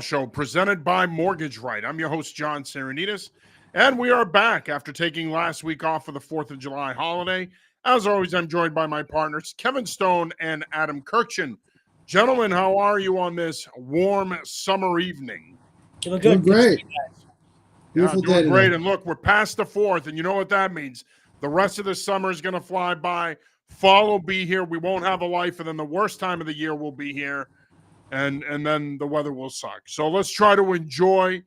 Show presented by Mortgage Right. I'm your host, John Sarianides, and we are back after taking last week off for the 4th of July holiday. As always, I'm joined by my partners, Kevin Stone and Adam Kirchen. Gentlemen, how are you on this warm summer evening? Doing Doing good. Good to see great. you guys. Beautiful Doing day great. today. And look, we're past the 4th, and you know what that means. The rest of the summer is going to fly by. Fall will be here. We won't have a life, and then the worst time of the year will be here. And then the weather will suck. So let's try to enjoy.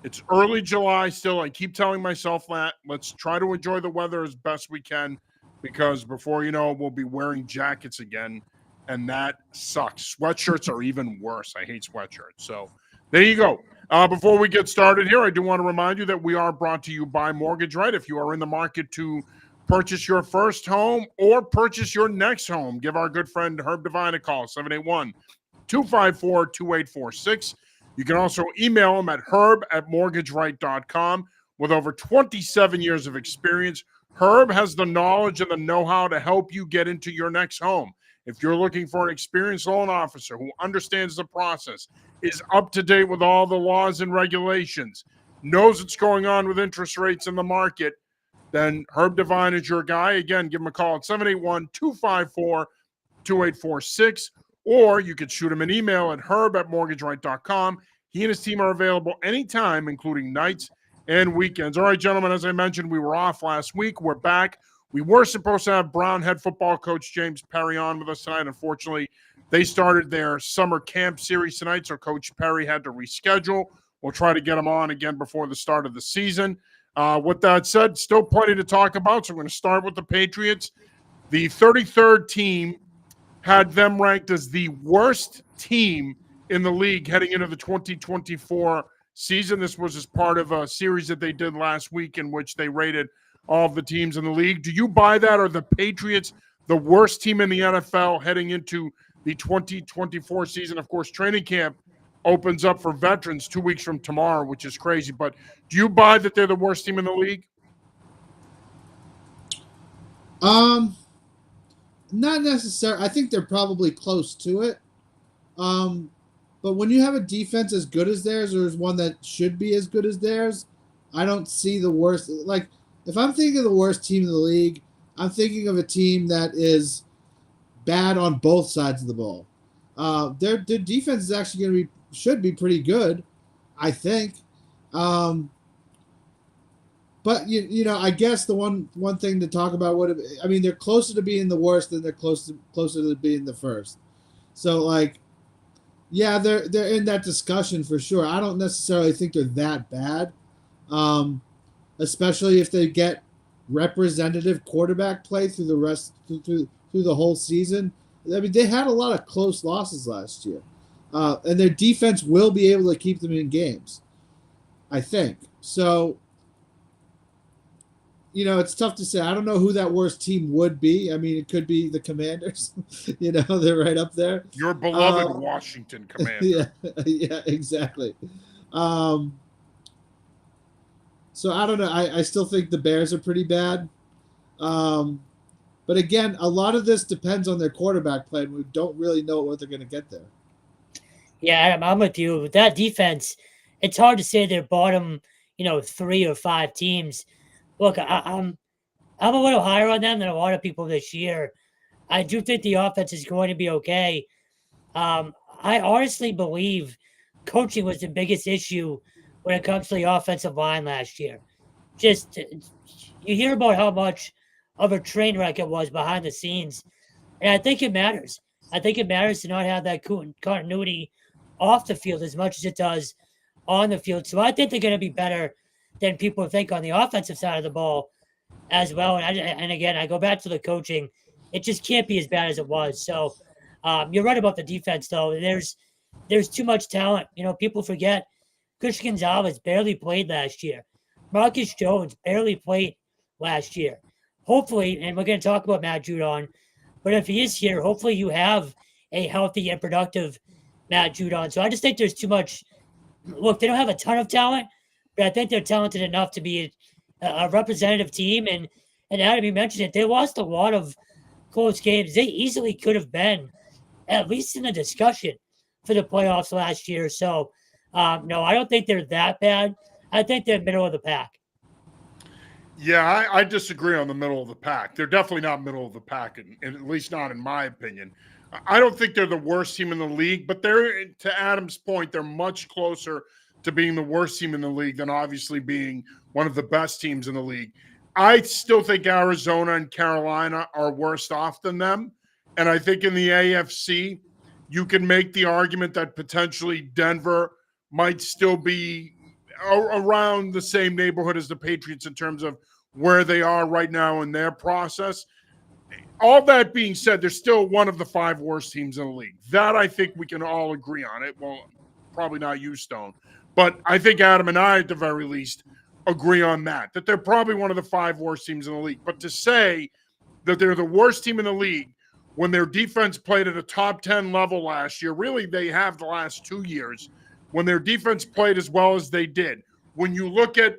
It's early July still. I keep telling myself that. Let's try to enjoy the weather as best we can because before you know it, we'll be wearing jackets again, and that sucks. Sweatshirts are even worse. I hate sweatshirts. So there you go. Before we get started here, I do want to remind you that we are brought to you by Mortgage Right. If you are in the market to purchase your first home or purchase your next home, give our good friend Herb Devine a call, 781-254-2846. You can also email him at herb@mortgageright.com. With over 27 years of experience, Herb has the knowledge and the know-how to help you get into your next home. If you're looking for an experienced loan officer who understands the process, is up to date with all the laws and regulations, knows what's going on with interest rates in the market, then Herb Devine is your guy. Again, give him a call at 781-254-2846. Or you could shoot him an email at herb@mortgageright.com. He and his team are available anytime, including nights and weekends. All right, gentlemen, as I mentioned, we were off last week. We're back. We were supposed to have Brown head football coach James Perry on with us tonight. Unfortunately, they started their summer camp series tonight, so Coach Perry had to reschedule. We'll try to get him on again before the start of the season. With that said, still plenty to talk about, so I'm going to start with the Patriots. The 33rd team had them ranked as the worst team in the league heading into the 2024 season. This was as part of a series that they did last week in which they rated all of the teams in the league. Do you buy that? Are the Patriots the worst team in the NFL heading into the 2024 season? Of course, training camp opens up for veterans 2 weeks from tomorrow, which is crazy. But do you buy that they're the worst team in the league? Not necessarily. I think they're probably close to it. But when you have a defense as good as theirs, or is one that should be as good as theirs, I don't see the worst. Like, if I'm thinking of the worst team in the league, I'm thinking of a team that is bad on both sides of the ball. Their defense is actually should be pretty good, I think. But you know, I guess the one thing to talk about they're closer to being the worst than they're closer to being the first. So like, yeah, they're in that discussion for sure. I don't necessarily think they're that bad, especially if they get representative quarterback play through the whole season. I mean, they had a lot of close losses last year, and their defense will be able to keep them in games, I think. So, you know, it's tough to say. I don't know who that worst team would be. I mean, it could be the Commanders. You know, they're right up there. Your beloved Washington Commander. Yeah, exactly. So I don't know. I still think the Bears are pretty bad. But again, a lot of this depends on their quarterback play, and we don't really know what they're going to get there. Yeah, Adam, I'm with you. With that defense, it's hard to say they're bottom, 3 or 5 teams. Look, I'm a little higher on them than a lot of people this year. I do think the offense is going to be okay. I honestly believe coaching was the biggest issue when it comes to the offensive line last year. Just you hear about how much of a train wreck it was behind the scenes, and I think it matters. I think it matters to not have that continuity off the field as much as it does on the field. So I think they're going to be better than people think on the offensive side of the ball as well. And again, I go back to the coaching. It just can't be as bad as it was. So you're right about the defense, though. There's too much talent. People forget Christian Gonzalez barely played last year. Marcus Jones barely played last year. Hopefully, and we're going to talk about Matt Judon, but if he is here, hopefully you have a healthy and productive Matt Judon. So I just think there's too much. Look, they don't have a ton of talent, but I think they're talented enough to be a representative team. And Adam, you mentioned it, they lost a lot of close games. They easily could have been at least in the discussion for the playoffs last year. So No, I don't think they're that bad. I think they're middle of the pack. Yeah, I disagree on the middle of the pack. They're definitely not middle of the pack, and at least not in my opinion. I don't think they're the worst team in the league, but they're, to Adam's point, they're much closer to being the worst team in the league than obviously being one of the best teams in the league. I still think Arizona and Carolina are worse off than them. And I think in the AFC, you can make the argument that potentially Denver might still be around the same neighborhood as the Patriots in terms of where they are right now in their process. All that being said, they're still one of the 5 worst teams in the league. That I think we can all agree on it. Well, probably not you, Stone. But I think Adam and I, at the very least, agree on that they're probably one of the 5 worst teams in the league. But to say that they're the worst team in the league when their defense played at a top 10 level last year, really they have the last 2 years, when their defense played as well as they did, when you look at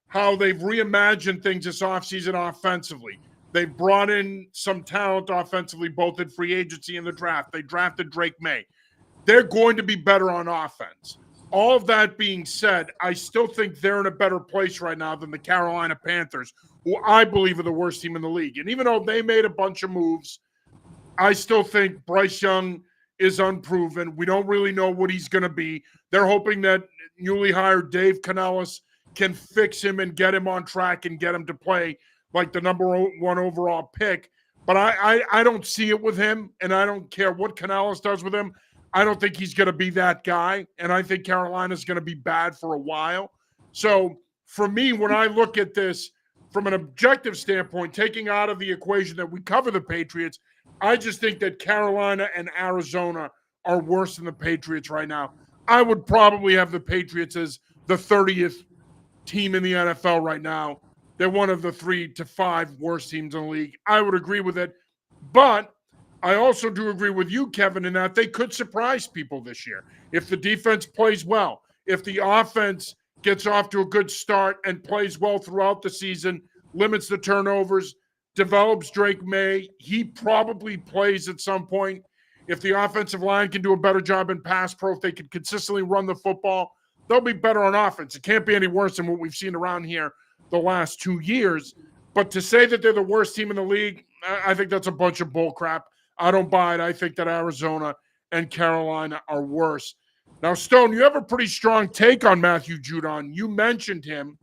how they've reimagined things this offseason offensively, they've brought in some talent offensively, both in free agency and the draft. They drafted Drake May. They're going to be better on offense. All of that being said, I still think they're in a better place right now than the Carolina Panthers, who I believe are the worst team in the league. And even though they made a bunch of moves, I still think Bryce Young is unproven. We don't really know what he's going to be. They're hoping that newly hired Dave Canellis can fix him and get him on track and get him to play like the number 1 overall pick. But I don't see it with him, and I don't care what Canellis does with him. I don't think he's going to be that guy, and I think Carolina's going to be bad for a while. So for me, when I look at this from an objective standpoint, taking out of the equation that we cover the Patriots, I just think that Carolina and Arizona are worse than the Patriots right now. I would probably have the Patriots as the 30th team in the NFL right now. They're one of the 3 to 5 worst teams in the league. I would agree with it. But I also do agree with you, Kevin, in that they could surprise people this year. If the defense plays well, if the offense gets off to a good start and plays well throughout the season, limits the turnovers, develops Drake May, he probably plays at some point. If the offensive line can do a better job in pass pro, if they can consistently run the football, they'll be better on offense. It can't be any worse than what we've seen around here the last 2 years. But to say that they're the worst team in the league, I think that's a bunch of bull crap. I don't buy it. I think that Arizona and Carolina are worse. Now, Stone, you have a pretty strong take on Matthew Judon. You mentioned him,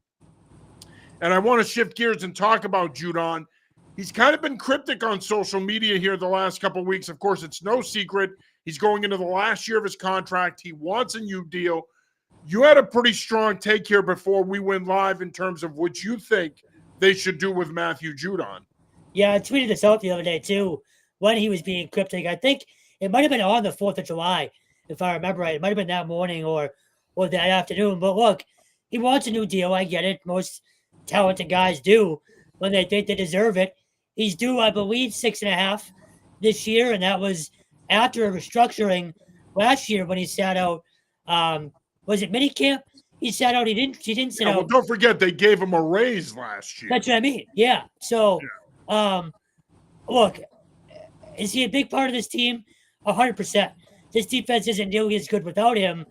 and I want to shift gears and talk about Judon. He's kind of been cryptic on social media here the last couple of weeks. Of course, it's no secret. He's going into the last year of his contract. He wants a new deal. You had a pretty strong take here before we went live in terms of what you think they should do with Matthew Judon. Yeah, I tweeted this out the other day, too, when he was being cryptic. I think it might have been on the 4th of July, if I remember right. It might have been that morning or that afternoon. But look, he wants a new deal. I get it. Most talented guys do when they think they deserve it. He's due, I believe, 6.5 this year, and that was after a restructuring last year when he sat out. Was it minicamp? He sat out. He didn't sit out. Well, don't forget they gave him a raise last year. That's what I mean. Yeah. So, look, is he a big part of this team? 100%. This defense isn't nearly as good without him.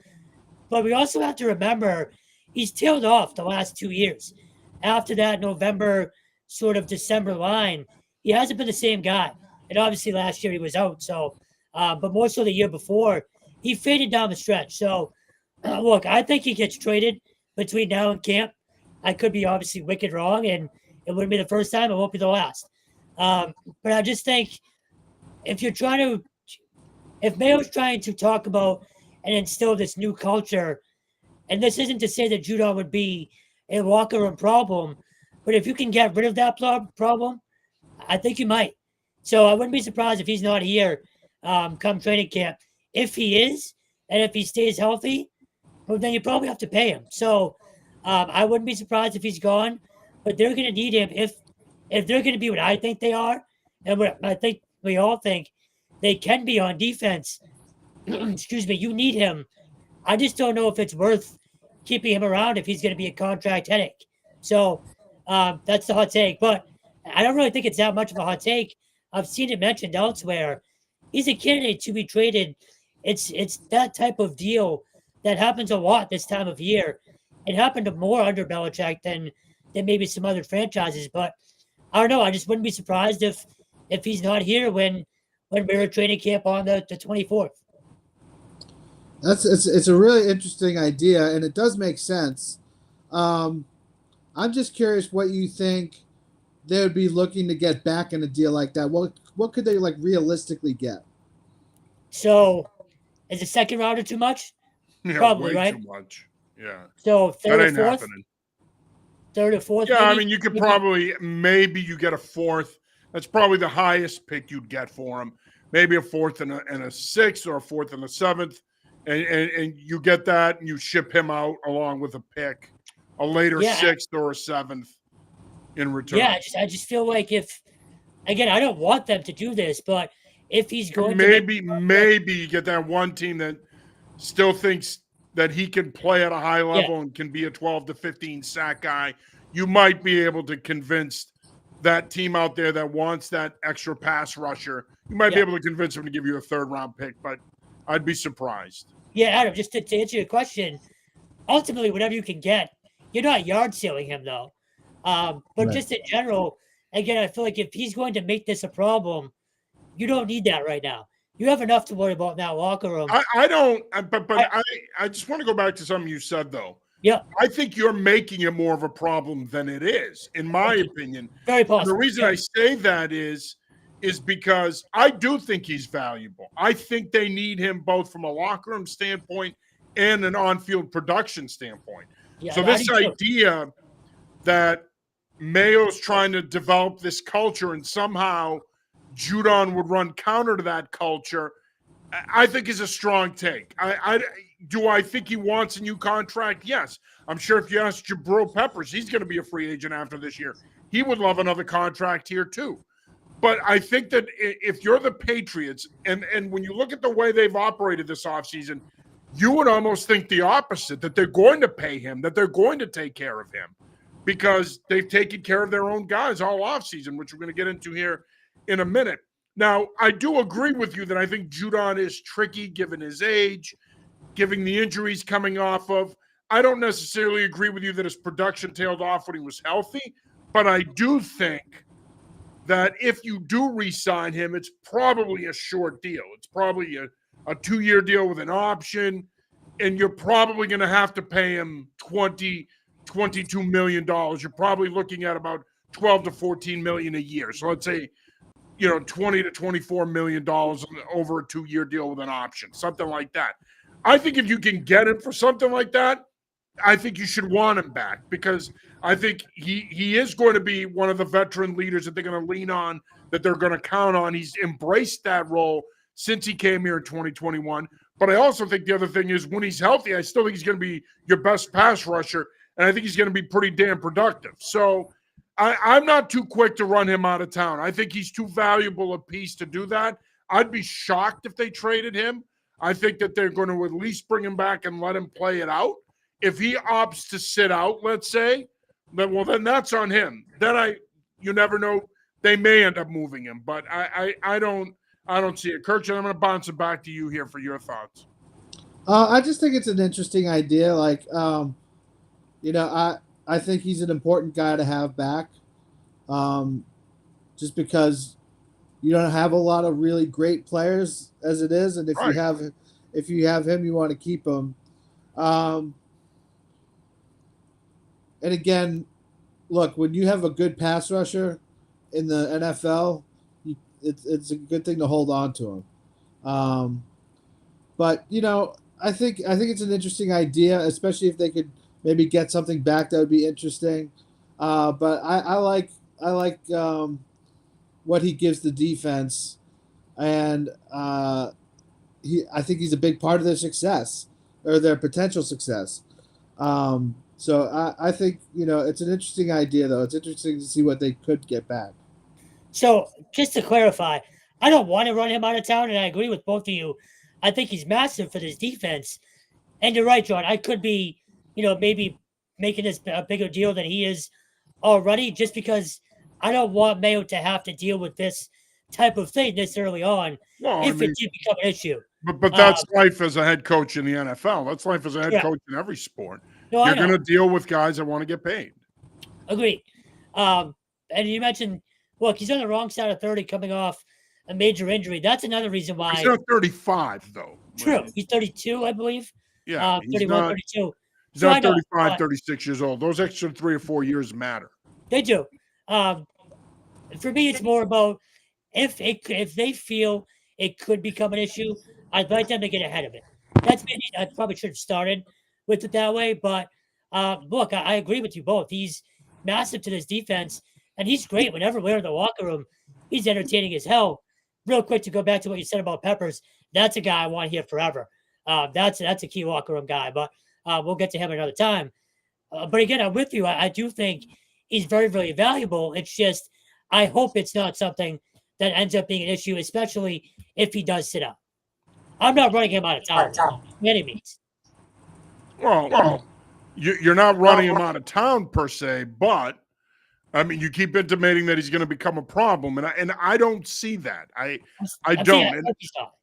But we also have to remember he's tailed off the last 2 years. After that November, sort of December line, he hasn't been the same guy. And obviously last year he was out. So, but more so the year before, he faded down the stretch. So, look, I think he gets traded between now and camp. I could be obviously wicked wrong, and it wouldn't be the first time. It won't be the last. But I just think if Mayo's trying to talk about and instill this new culture, and this isn't to say that Judon would be a locker room problem, but if you can get rid of that problem, I think you might. So I wouldn't be surprised if he's not here come training camp. If he is, and if he stays healthy, well, then you probably have to pay him. So I wouldn't be surprised if he's gone, but they're going to need him if they're going to be what I think they are, and what I think we all think they can be on defense. Excuse me, you need him. I just don't know if it's worth keeping him around if he's going to be a contract headache. So that's the hot take. But I don't really think it's that much of a hot take. I've seen it mentioned elsewhere. He's a candidate to be traded. It's that type of deal that happens a lot this time of year. It happened more under Belichick than maybe some other franchises. But I don't know. I just wouldn't be surprised if he's not here when we're at training camp on the 24th. It's a really interesting idea, and it does make sense. I'm just curious what you think they would be looking to get back in a deal like that. What could they like realistically get? So is the second rounder too much? Yeah, Probably, way right? too much. Yeah, So that third or ain't fourth? happening. Third or fourth? Yeah, I maybe? mean, you could Maybe- probably maybe you get a fourth. That's probably the highest pick you'd get for him. Maybe a fourth and a sixth, or a fourth and a seventh, and you get that, and you ship him out along with a pick, a later Yeah. sixth or a seventh in return. Yeah, I just feel like if again, I don't want them to do this, but if he's going to Maybe you get that one team that still thinks that he can play at a high level and can be a 12 to 15 sack guy, you might be able to convince that team out there that wants that extra pass rusher. You might be able to convince them to give you a third round pick, but I'd be surprised. Yeah, Adam, just to answer your question, ultimately, whatever you can get, you're not yard selling him though. But Right. just in general, again, I feel like if he's going to make this a problem, you don't need that right now. You have enough to worry about in that locker room. I don't, but I just want to go back to something you said though. Yeah, I think you're making it more of a problem than it is, in my opinion. very And possible. the reason I say that is because I do think he's valuable. I think they need him both from a locker room standpoint and an on-field production standpoint. Yeah, So I this do too. idea that Mayo's trying to develop this culture and somehow Judon would run counter to that culture, I think is a strong take. Do I think he wants a new contract? Yes. I'm sure if you ask Jabril Peppers, he's going to be a free agent after this year. He would love another contract here too. But I think that if you're the Patriots, and when you look at the way they've operated this offseason, you would almost think the opposite, that they're going to pay him, that they're going to take care of him, because they've taken care of their own guys all offseason, which we're going to get into here in a minute. Now, I do agree with you that I think Judon is tricky given his age, given the injuries coming off of. I don't necessarily agree with you that his production tailed off when he was healthy, but I do think that if you do re-sign him, it's probably a short deal. It's probably a 2-year deal with an option, and you're probably going to have to pay him $22 million. You're probably looking at about 12 to 14 million a year. So let's say, 20 to 24 million dollars over a 2-year deal with an option, something like that. I think if you can get him for something like that, I think you should want him back, because I think he is going to be one of the veteran leaders that they're going to lean on, that they're going to count on. He's embraced that role since he came here in 2021. But I also think the other thing is, when he's healthy, I still think he's going to be your best pass rusher, and I think he's going to be pretty damn productive. So I'm not too quick to run him out of town. I think he's too valuable a piece to do that. I'd be shocked if they traded him. I think that they're going to at least bring him back and let him play it out. If he opts to sit out, let's say, then that's on him. Then you never know. They may end up moving him, but I don't see it. Kirk, I'm going to bounce it back to you here for your thoughts. I just think it's an interesting idea. Like, I think he's an important guy to have back, just because you don't have a lot of really great players as it is, and if you have him, you want to keep him. And again, look, when you have a good pass rusher in the NFL, it's a good thing to hold on to him. But I think it's an interesting idea, especially if they could maybe get something back that would be interesting. But I like what he gives the defense, and I think he's a big part of their success, or their potential success. So I think it's an interesting idea, though. It's interesting to see what they could get back. So just to clarify, I don't want to run him out of town, and I agree with both of you. I think he's massive for this defense. And you're right, John. I could be, maybe making this a bigger deal than he is already, just because I don't want Mayo to have to deal with this type of thing this early on, Well, if it did become an issue. But that's life as a head coach in the NFL. That's life as a head Yeah. coach in every sport. No, You're going to deal with guys that want to get paid. Agreed. And you mentioned, look, he's on the wrong side of 30 coming off a major injury. That's another reason why. He's not 35, though. True. He's 32, I believe. Yeah. 31, 32. He's So I not know, 35, 36 years old. Those extra 3 or 4 years matter. They do. For me, it's more about if they feel it could become an issue, I'd like them to get ahead of it. That's maybe I probably should have started with it that way. But look, I agree with you both. He's massive to this defense, and he's great whenever we're in the locker room. He's entertaining as hell. Real quick to go back to what you said about Peppers, that's a guy I want here forever. That's a key locker room guy, but we'll get to him another time. But again, I'm with you. I do think he's very, very valuable. It's just I hope it's not something that ends up being an issue, especially if he does sit out. I'm not running him out of town by any means. Well, you're not running him out of town per se, but I mean, you keep intimating that he's going to become a problem, and I don't see that. I don't. I hope he's not.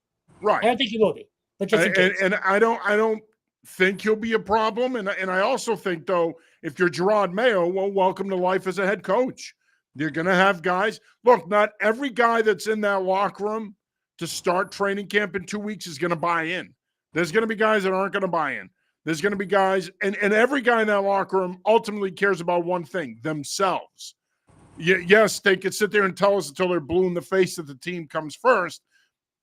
Right. I don't think he will be, but just in case. And I don't think he'll be a problem. And I also think, though, if you're Gerard Mayo, well, welcome to life as a head coach. You're going to have guys. Look, not every guy that's in that locker room to start training camp in 2 weeks is going to buy in. There's going to be guys that aren't going to buy in. There's going to be guys, and every guy in that locker room ultimately cares about one thing, themselves. Yes, they could sit there and tell us until they're blue in the face that the team comes first,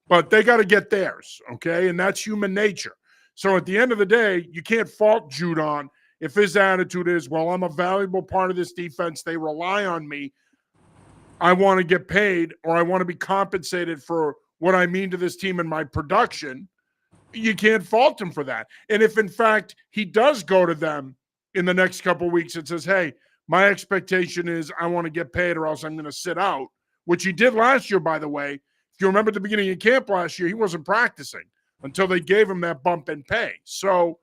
but they got to get theirs, okay? And that's human nature. So at the end of the day, you can't fault Judon if his attitude is, well, I'm a valuable part of this defense. They rely on me. I want to get paid, or I want to be compensated for what I mean to this team and my production. You can't fault him for that. And if, in fact, he does go to them in the next couple of weeks and says, hey, my expectation is I want to get paid or else I'm going to sit out, which he did last year, by the way. If you remember at the beginning of camp last year, he wasn't practicing until they gave him that bump in pay. So,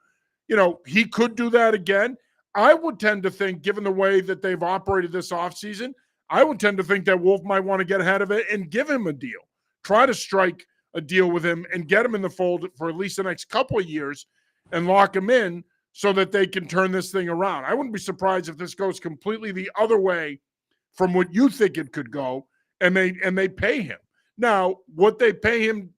he could do that again. I would tend to think, given the way that they've operated this offseason, I would tend to think that Wolf might want to get ahead of it and give him a deal. Try to strike a deal with him and get him in the fold for at least the next couple of years and lock him in so that they can turn this thing around. I wouldn't be surprised if this goes completely the other way from what you think it could go, and they pay him. Now, what they pay him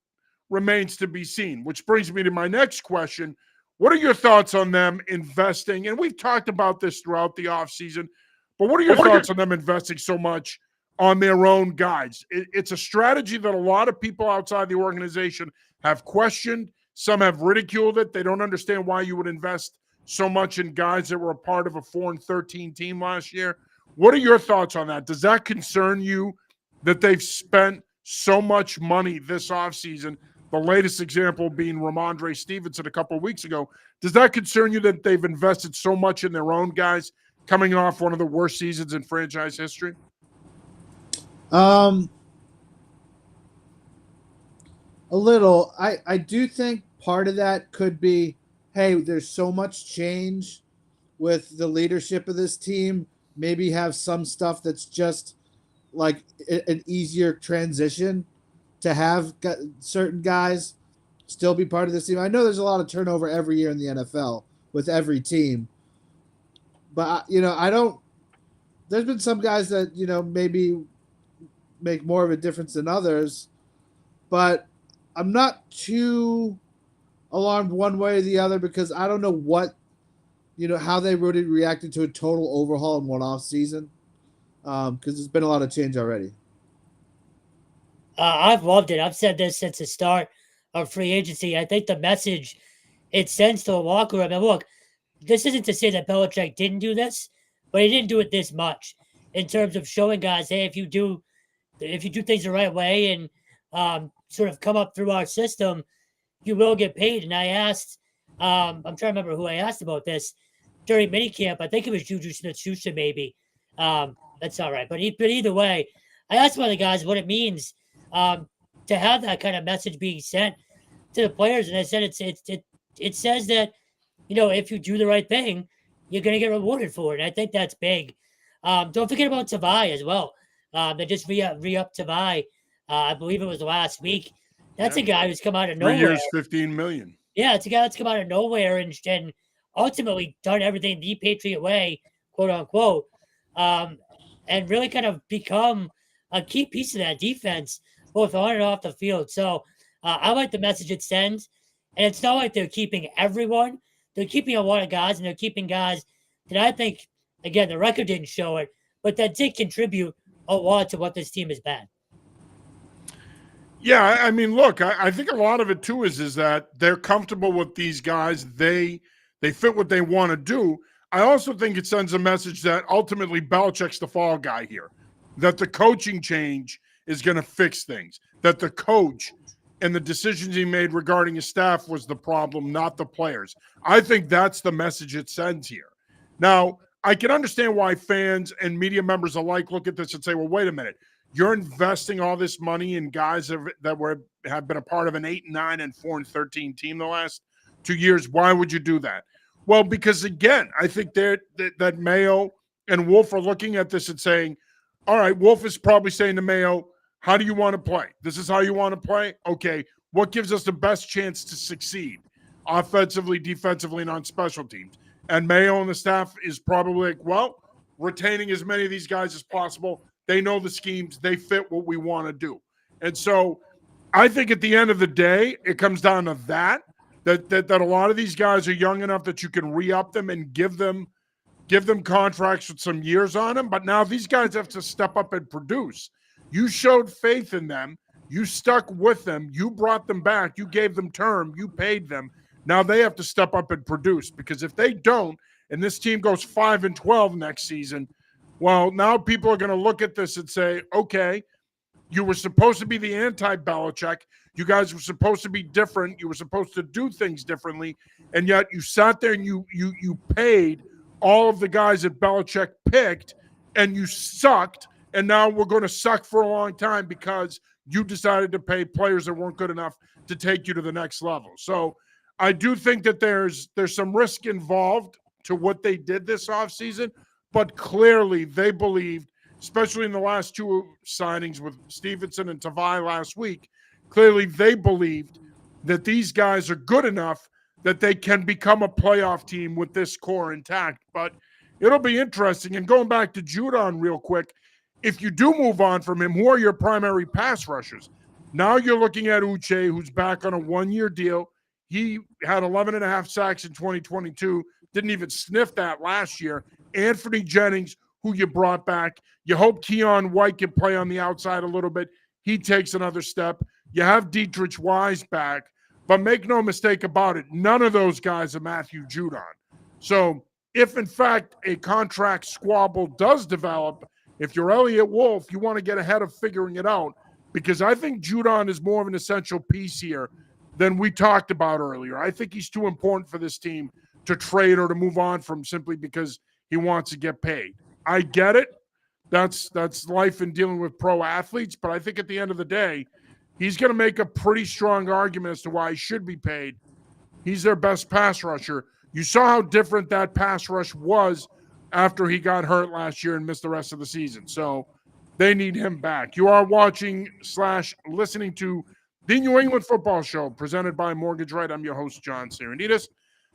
remains to be seen, which brings me to my next question. What are your thoughts on them investing? And we've talked about this throughout the offseason, but what are your thoughts on them investing so much on their own guys? It's a strategy that a lot of people outside the organization have questioned. Some have ridiculed it. They don't understand why you would invest so much in guys that were a part of a 4-13 team last year. What are your thoughts on that? Does that concern you that they've spent so much money this offseason? The latest example being Ramondre Stevenson a couple of weeks ago. Does that concern you that they've invested so much in their own guys coming off one of the worst seasons in franchise history? A little. I do think part of that could be, hey, there's so much change with the leadership of this team. Maybe have some stuff that's just like an easier transition to have certain guys still be part of this team. I know there's a lot of turnover every year in the NFL with every team, but I don't. There's been some guys that maybe make more of a difference than others, but I'm not too alarmed one way or the other because I don't know what how they really reacted to a total overhaul in one off season, because there's been a lot of change already. I've loved it. I've said this since the start of free agency. I think the message it sends to the locker room, and look, this isn't to say that Belichick didn't do this, but he didn't do it this much in terms of showing guys, hey, if you do things the right way and sort of come up through our system, you will get paid. And I asked, I'm trying to remember who I asked about this during minicamp. I think it was Juju Smith-Schuster, maybe. That's all right. But either way, I asked one of the guys what it means to have that kind of message being sent to the players. And I said it says that, if you do the right thing, you're going to get rewarded for it. And I think that's big. Don't forget about Tavai as well. They just re-upped Tavai. I believe it was last week That's Yeah. a guy who's come out of 3 nowhere. years, $15 million. Yeah, it's a guy that's come out of nowhere and ultimately done everything the Patriot way, quote unquote, um, and really kind of become a key piece of that defense, both on and off the field. So I like the message it sends. And it's not like they're keeping everyone. They're keeping a lot of guys, and they're keeping guys that I think, again, the record didn't show it, but that did contribute a lot to what this team has been. Yeah, I mean, look, I think a lot of it too is that they're comfortable with these guys. They fit what they want to do. I also think it sends a message that ultimately Belichick's the fall guy here, that the coaching change is going to fix things, that the coach and the decisions he made regarding his staff was the problem, not the players. I think that's the message it sends here. Now, I can understand why fans and media members alike look at this and say, well, wait a minute. You're investing all this money in guys that have been a part of an 8-9 and 4-13 team the last 2 years. Why would you do that? Well, because again, I think that Mayo and Wolf are looking at this and saying, all right, Wolf is probably saying to Mayo, how do you want to play? This is how you want to play? Okay, what gives us the best chance to succeed offensively, defensively, and on special teams? And Mayo and the staff is probably like, well, retaining as many of these guys as possible. They know the schemes. They fit what we want to do. And so I think at the end of the day, it comes down to that a lot of these guys are young enough that you can re-up them and give them contracts with some years on them. But now these guys have to step up and produce. You showed faith in them. You stuck with them. You brought them back. You gave them term. You paid them. Now they have to step up and produce, because if they don't, and this team goes 5-12 next season, well, now people are going to look at this and say, okay, you were supposed to be the anti-Belichick. You guys were supposed to be different. You were supposed to do things differently. And yet you sat there and you paid all of the guys that Belichick picked, and you sucked. And now we're going to suck for a long time because you decided to pay players that weren't good enough to take you to the next level. So I do think that there's some risk involved to what they did this offseason, but clearly they believed, especially in the last two signings with Stevenson and Tavai last week, clearly they believed that these guys are good enough that they can become a playoff team with this core intact. But it'll be interesting. And going back to Judon real quick, if you do move on from him, who are your primary pass rushers? Now you're looking at Uche, who's back on a one-year deal. He had 11 and a half sacks in 2022, didn't even sniff that last year. Anthony Jennings, who you brought back. You hope Keon White can play on the outside a little bit. He takes another step. You have Dietrich Wise back. But make no mistake about it, none of those guys are Matthew Judon. So if, in fact, a contract squabble does develop, if you're Elliott Wolf, you want to get ahead of figuring it out, because I think Judon is more of an essential piece here than we talked about earlier. I think he's too important for this team to trade or to move on from simply because he wants to get paid. I get it. That's life in dealing with pro athletes. But I think at the end of the day, he's going to make a pretty strong argument as to why he should be paid. He's their best pass rusher. You saw how different that pass rush was after he got hurt last year and missed the rest of the season. So they need him back. You are watching / listening to the New England Football Show presented by Mortgage Right. I'm your host, John Sarianides.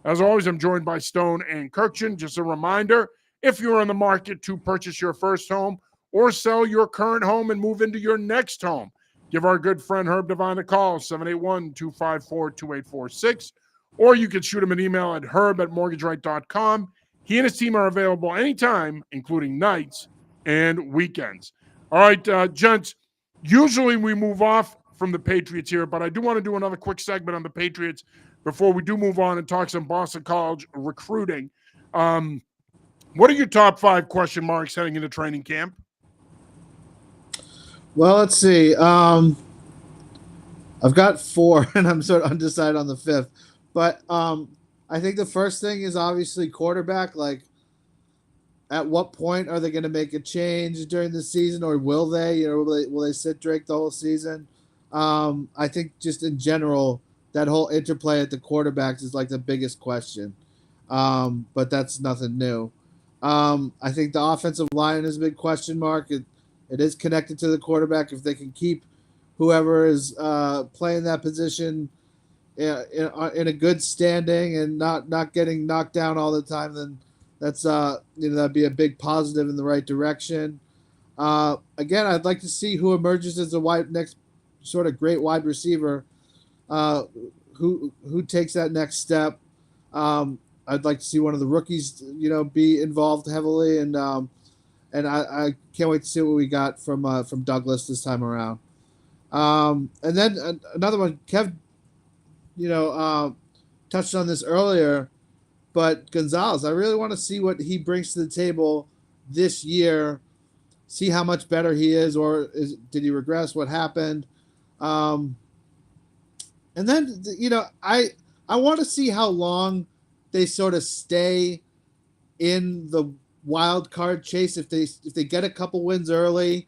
As always, I'm joined by Stone and Kirkchin. Just a reminder, if you're in the market to purchase your first home or sell your current home and move into your next home, give our good friend Herb Devine a call, 781-254-2846, or you can shoot him an email at herb@mortgageright.com. He and his team are available anytime, including nights and weekends. All right, gents, usually we move off from the Patriots here, but I do want to do another quick segment on the Patriots before we do move on and talk some Boston College recruiting. What are your top 5 question marks heading into training camp? Well, let's see. I've got 4, and I'm sort of undecided on the 5th. But I think the first thing is obviously quarterback. Like, at what point are they going to make a change during the season, or will they? You know, will they sit Drake the whole season? I think just in general, that whole interplay at the quarterbacks is like the biggest question. But that's nothing new. I think the offensive line is a big question mark. It is connected to the quarterback. If they can keep whoever is playing that position in a good standing and not getting knocked down all the time, then that's that'd be a big positive in the right direction. Again, I'd like to see who emerges as the next sort of great wide receiver, who takes that next step. I'd like to see one of the rookies, be involved heavily, and I can't wait to see what we got from Douglas this time around. And then another one, Kev, touched on this earlier, but Gonzalez, I really want to see what he brings to the table this year. See how much better he is, or did he regress? What happened? And then I want to see how long they sort of stay in the wild card chase. If they get a couple wins early,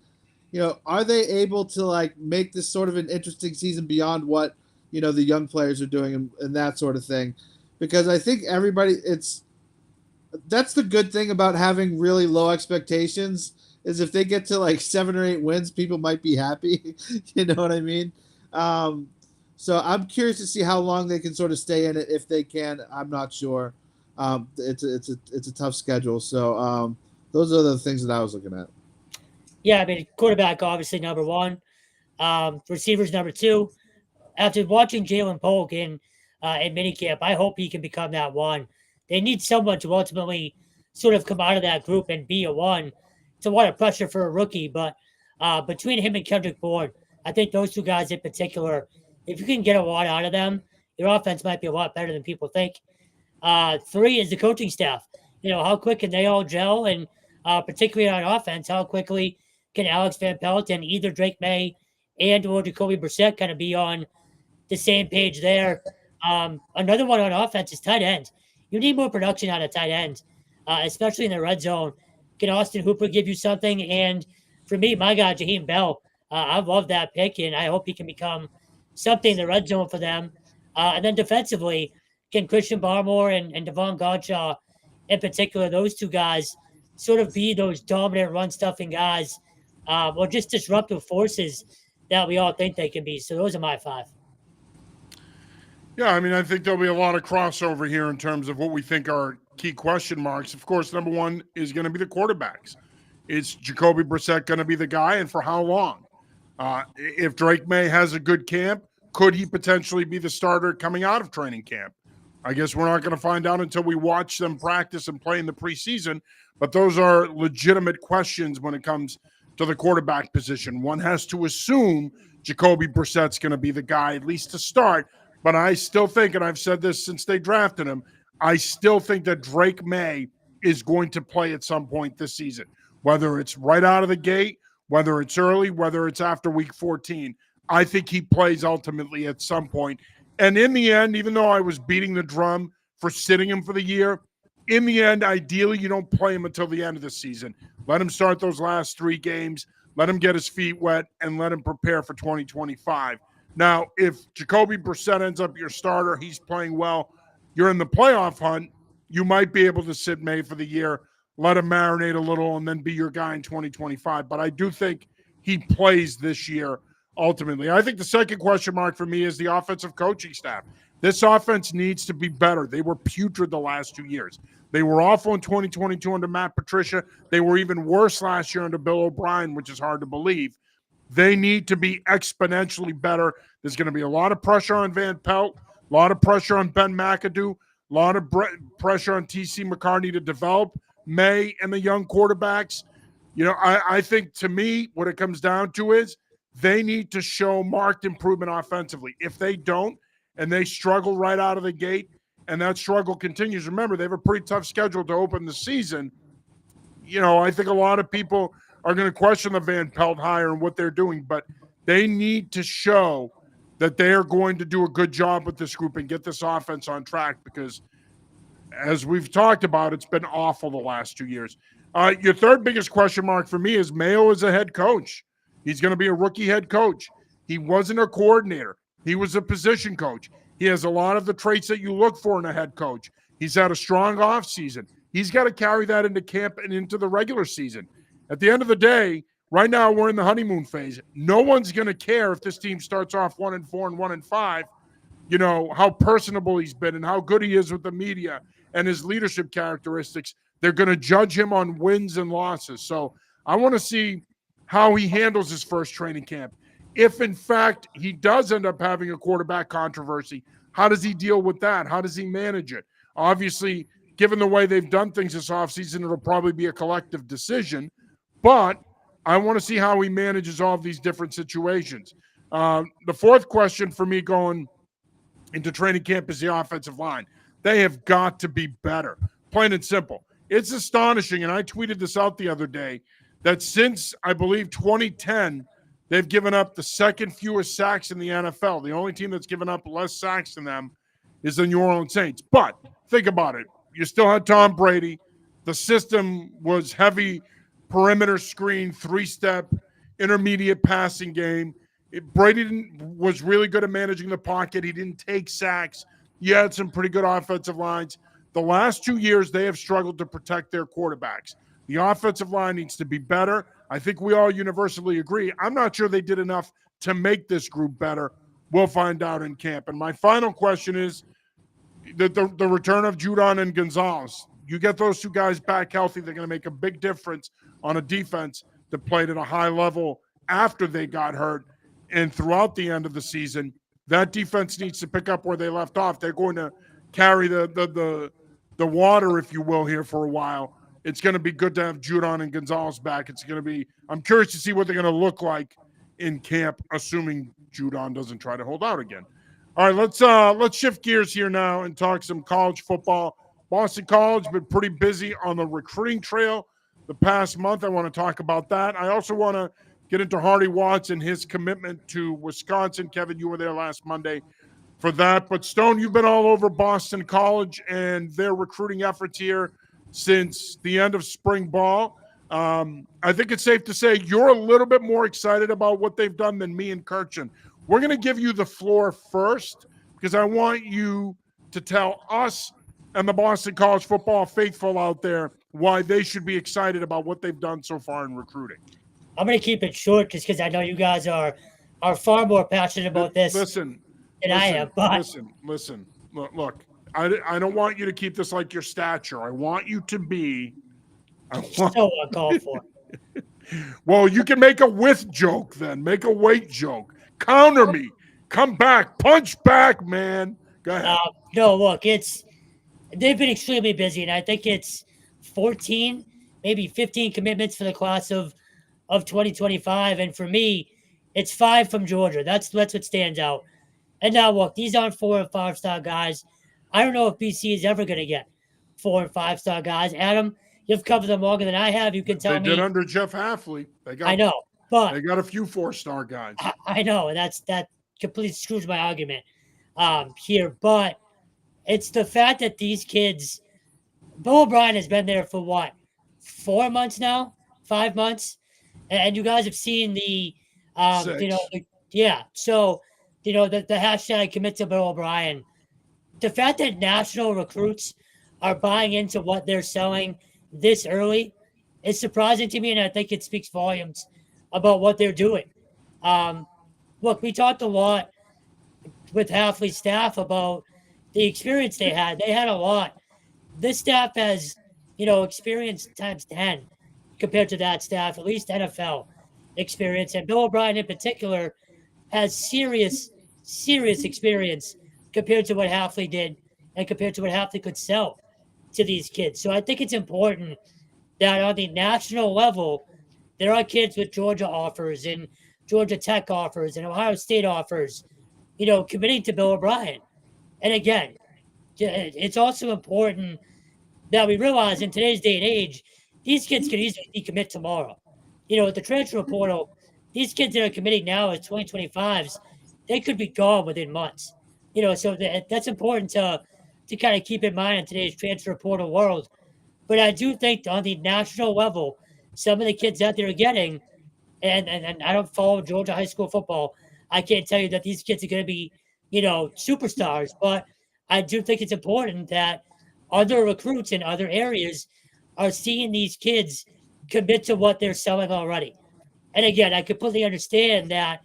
are they able to make this sort of an interesting season beyond what the young players are doing and that sort of thing? Because I think that's the good thing about having really low expectations, is if they get to 7 or 8 wins, people might be happy. You know what I mean? So I'm curious to see how long they can sort of stay in it. If they can, I'm not sure. It's a tough schedule. So those are the things that I was looking at. Yeah, I mean, quarterback obviously number one, receivers number two. After watching Jalen Polk in minicamp, I hope he can become that one. They need someone to ultimately sort of come out of that group and be a one. It's a lot of pressure for a rookie, but between him and Kendrick Bourne, I think those two guys in particular, if you can get a lot out of them, your offense might be a lot better than people think. 3 is the coaching staff. How quick can they all gel? And particularly on offense, how quickly can Alex Van Pelt and either Drake May and or Jacoby Brissett kind of be on the same page there? Another one on offense is tight ends. You need more production out of tight ends, especially in the red zone. Can Austin Hooper give you something? And for me, my guy, Jaheim Bell, I love that pick, and I hope he can become something in the red zone for them. And then defensively, can Christian Barmore and Devon Godshaw, in particular, those two guys, sort of be those dominant run-stuffing guys, or just disruptive forces that we all think they can be? So those are my 5. Yeah, I mean, I think there'll be a lot of crossover here in terms of what we think are key question marks. Of course, number one is going to be the quarterbacks. Is Jacoby Brissett going to be the guy, and for how long? If Drake May has a good camp, could he potentially be the starter coming out of training camp? I guess we're not going to find out until we watch them practice and play in the preseason, but those are legitimate questions when it comes to the quarterback position. One has to assume Jacoby Brissett's going to be the guy, at least to start. But I still think, and I've said this since they drafted him, I still think that Drake May is going to play at some point this season, whether it's right out of the gate, whether it's early, whether it's after week 14. I think he plays ultimately at some point. And in the end, even though I was beating the drum for sitting him for the year, in the end, ideally, you don't play him until the end of the season. Let him start those last 3 games, let him get his feet wet, and let him prepare for 2025. Now, if Jacoby Brissett ends up your starter, he's playing well, you're in the playoff hunt, you might be able to sit May for the year, let him marinate a little, and then be your guy in 2025. But I do think he plays this year ultimately. I think the second question mark for me is the offensive coaching staff. This offense needs to be better. They were putrid the last 2 years. They were awful in 2022 under Matt Patricia. They were even worse last year under Bill O'Brien, which is hard to believe. They need to be exponentially better. There's going to be a lot of pressure on Van Pelt, a lot of pressure on Ben McAdoo, a lot of pressure on T.C. McCartney to develop May and the young quarterbacks. I think, to me, what it comes down to is they need to show marked improvement offensively. If they don't, and they struggle right out of the gate, and that struggle continues, remember, they have a pretty tough schedule to open the season. I think a lot of people are going to question the Van Pelt hire and what they're doing, but they need to show that they are going to do a good job with this group and get this offense on track, because as we've talked about, it's been awful the last 2 years. Your third biggest question mark for me is Mayo as a head coach. He's going to be a rookie head coach. He wasn't a coordinator. He was a position coach. He has a lot of the traits that you look for in a head coach. He's had a strong offseason. He's got to carry that into camp and into the regular season. At the end of the day, Right now, we're in the honeymoon phase. No one's going to care if this team starts off 1-4 and 1-5. You know, how personable he's been and how good he is with the media and his leadership characteristics. They're going to judge him on wins and losses. So I want to see how he handles his first training camp. If, in fact, he does end up having a quarterback controversy, how does he deal with that? How does he manage it? Obviously, given the way they've done things this offseason, it'll probably be a collective decision. But I want to see how he manages all of these different situations. The fourth question for me going into training camp is the offensive line. They have got to be better, plain and simple. It's astonishing, and I tweeted this out the other day, that since, I believe, 2010, they've given up the second fewest sacks in the NFL. The only team that's given up less sacks than them is the New Orleans Saints. But think about it. You still had Tom Brady. The system was heavy perimeter screen, three-step, intermediate passing game. Brady was really good at managing the pocket. He didn't take sacks. You had some pretty good offensive lines. The last 2 years, they have struggled to protect their quarterbacks. The offensive line needs to be better. I think we all universally agree. I'm not sure they did enough to make this group better. We'll find out in camp. And my final question is the return of Judon and Gonzalez. You get those two guys back healthy, they're going to make a big difference on a defense that played at a high level after they got hurt and throughout the end of the season. That defense needs to pick up where they left off. They're going to carry the water, if you will, here for a while. It's going to be good to have Judon and Gonzalez back. It's going to be – I'm curious to see what they're going to look like in camp, assuming Judon doesn't try to hold out again. All right, let's shift gears here now and talk some college football. Boston College been pretty busy on the recruiting trail the past month. I want to talk about that. I also want to get into Hardy Watts and his commitment to Wisconsin. Kevin, you were there last Monday for that. But, Stone, you've been all over Boston College and their recruiting efforts here since the end of spring ball. I think it's safe to say you're a little bit more excited about what they've done than me and Kirchen. We're going to give you the floor first because I want you to tell us and the Boston College football faithful out there why they should be excited about what they've done so far in recruiting. I'm going to keep it short just because I know you guys are far more passionate about this than I am. But listen. Look, I don't want you to keep this like your stature. I want you to be. So uncalled for. Well, you can make a width joke then. Make a weight joke. Counter me. Come back. Punch back, man. Go ahead. No, look, they've been extremely busy, and I think it's 14, maybe 15 commitments for the class of 2025. And for me, it's 5 from Georgia. That's what stands out. And now, look, these aren't 4 and 5 star guys. I don't know if BC is ever going to get 4 and 5 star guys. Adam, you've covered them longer than I have. You can tell me. They did under Jeff Hafley. I know, but they got a few 4-star guys. I know, and that completely screws my argument here. But it's the fact that these kids, Bill O'Brien has been there for what, 4 months now, 5 months, and you guys have seen the, 6. So, the hashtag commit to Bill O'Brien. The fact that national recruits are buying into what they're selling this early is surprising to me, and I think it speaks volumes about what they're doing. Look, we talked a lot with Hafley's staff about the experience they had. They had a lot. This staff has, experience times 10 compared to that staff, at least NFL experience. And Bill O'Brien in particular has serious experience compared to what Hafley did and compared to what Hafley could sell to these kids. So I think it's important that on the national level, there are kids with Georgia offers and Georgia Tech offers and Ohio State offers, committing to Bill O'Brien. And again, it's also important that we realize in today's day and age, these kids can easily decommit tomorrow. With the transfer portal, these kids that are committing now as 2025s, they could be gone within months. So that's important to kind of keep in mind in today's transfer portal world. But I do think on the national level, some of the kids that they're getting, and I don't follow Georgia high school football, I can't tell you that these kids are going to be, superstars. But I do think it's important that other recruits in other areas are seeing these kids commit to what they're selling already. And again, I completely understand that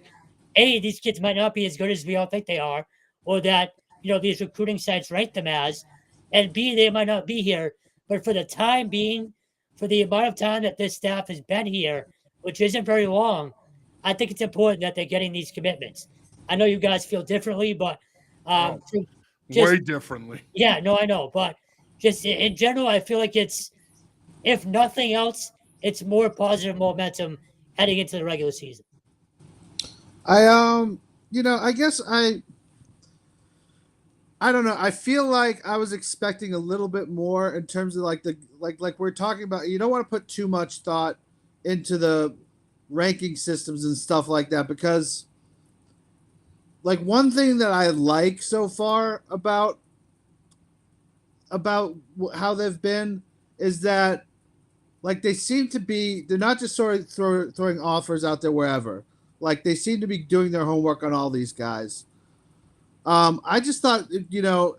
A, these kids might not be as good as we all think they are, or that, these recruiting sites rank them as, and B, they might not be here. But for the time being, for the amount of time that this staff has been here, which isn't very long, I think it's important that they're getting these commitments. I know you guys feel differently, but Oh, just way differently. yeah, no, I know, but just in general, I feel like it's, if nothing else, it's more positive momentum heading into the regular season. I guess I don't know. I feel like I was expecting a little bit more in terms of like like we're talking about. You don't want to put too much thought into the ranking systems and stuff like that, because like one thing that I like so far about how they've been is that like they seem to be, they're not just sort of throwing offers out there wherever. Like they seem to be doing their homework on all these guys. I just thought, Halfley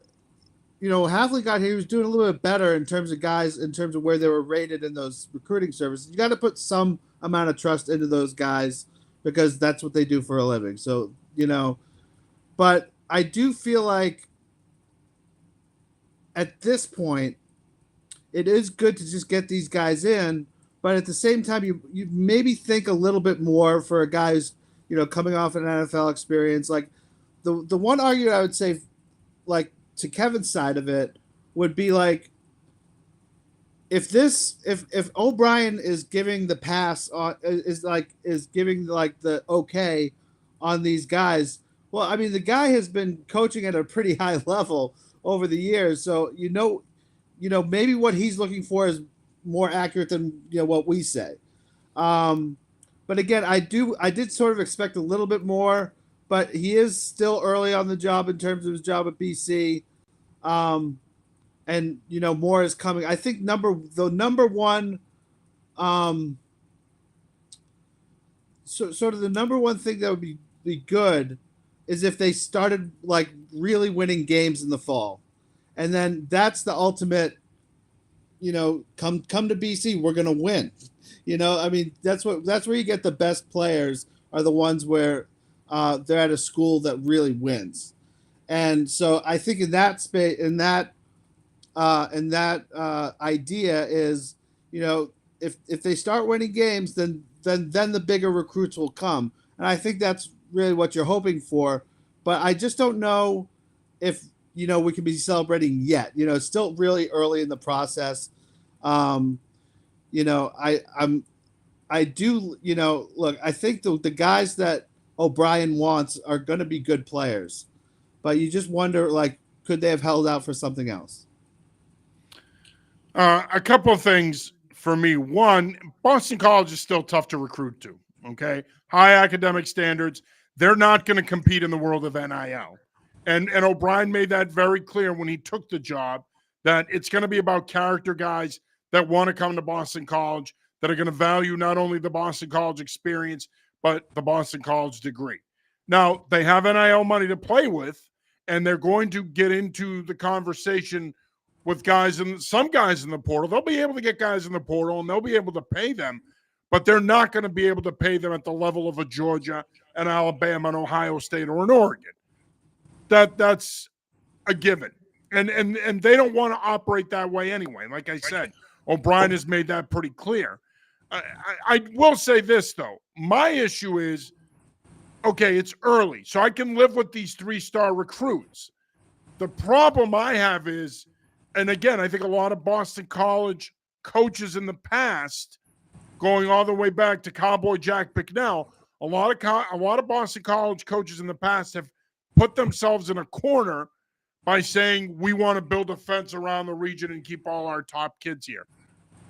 got here. He was doing a little bit better in terms of guys, in terms of where they were rated in those recruiting services. You got to put some amount of trust into those guys because that's what they do for a living. So, but I do feel like at this point, it is good to just get these guys in. But at the same time, you maybe think a little bit more for a guy who's, coming off an NFL experience. Like the one argument I would say, like to Kevin's side of it, would be like, if O'Brien is giving the pass on, is giving like the okay on these guys. Well, I mean, the guy has been coaching at a pretty high level over the years, so maybe what he's looking for is more accurate than what we say. But again, I did sort of expect a little bit more, but he is still early on the job in terms of his job at BC. And more is coming. I think the number one sort of the number one thing that would be good is if they started like really winning games in the fall. And then that's the ultimate, come to BC, we're gonna win. I mean, that's where you get the best players, are the ones where they're at a school that really wins. And so I think in that space, in that idea is, if they start winning games, then the bigger recruits will come. And I think that's really what you're hoping for. But I just don't know if we can be celebrating yet. It's still really early in the process. I do, look, I think the guys that O'Brien wants are going to be good players, but you just wonder, like, could they have held out for something else? A couple of things for me. One, Boston College is still tough to recruit to. Okay, high academic standards. They're not going to compete in the world of NIL. And O'Brien made that very clear when he took the job, that it's going to be about character guys that want to come to Boston College, that are going to value not only the Boston College experience, but the Boston College degree. Now, they have NIL money to play with, and they're going to get into the conversation with some guys in the portal. They'll be able to get guys in the portal, and they'll be able to pay them, but they're not going to be able to pay them at the level of a Georgia, an Alabama, an Ohio State, or an Oregon. That's a given. And they don't want to operate that way anyway. Like I said, O'Brien has made that pretty clear. I will say this, though. My issue is, okay, it's early, so I can live with these 3-star recruits. The problem I have is, and again, I think a lot of Boston College coaches in the past, going all the way back to Cowboy Jack Bicknell, a lot of Boston College coaches in the past have put themselves in a corner by saying, we want to build a fence around the region and keep all our top kids here.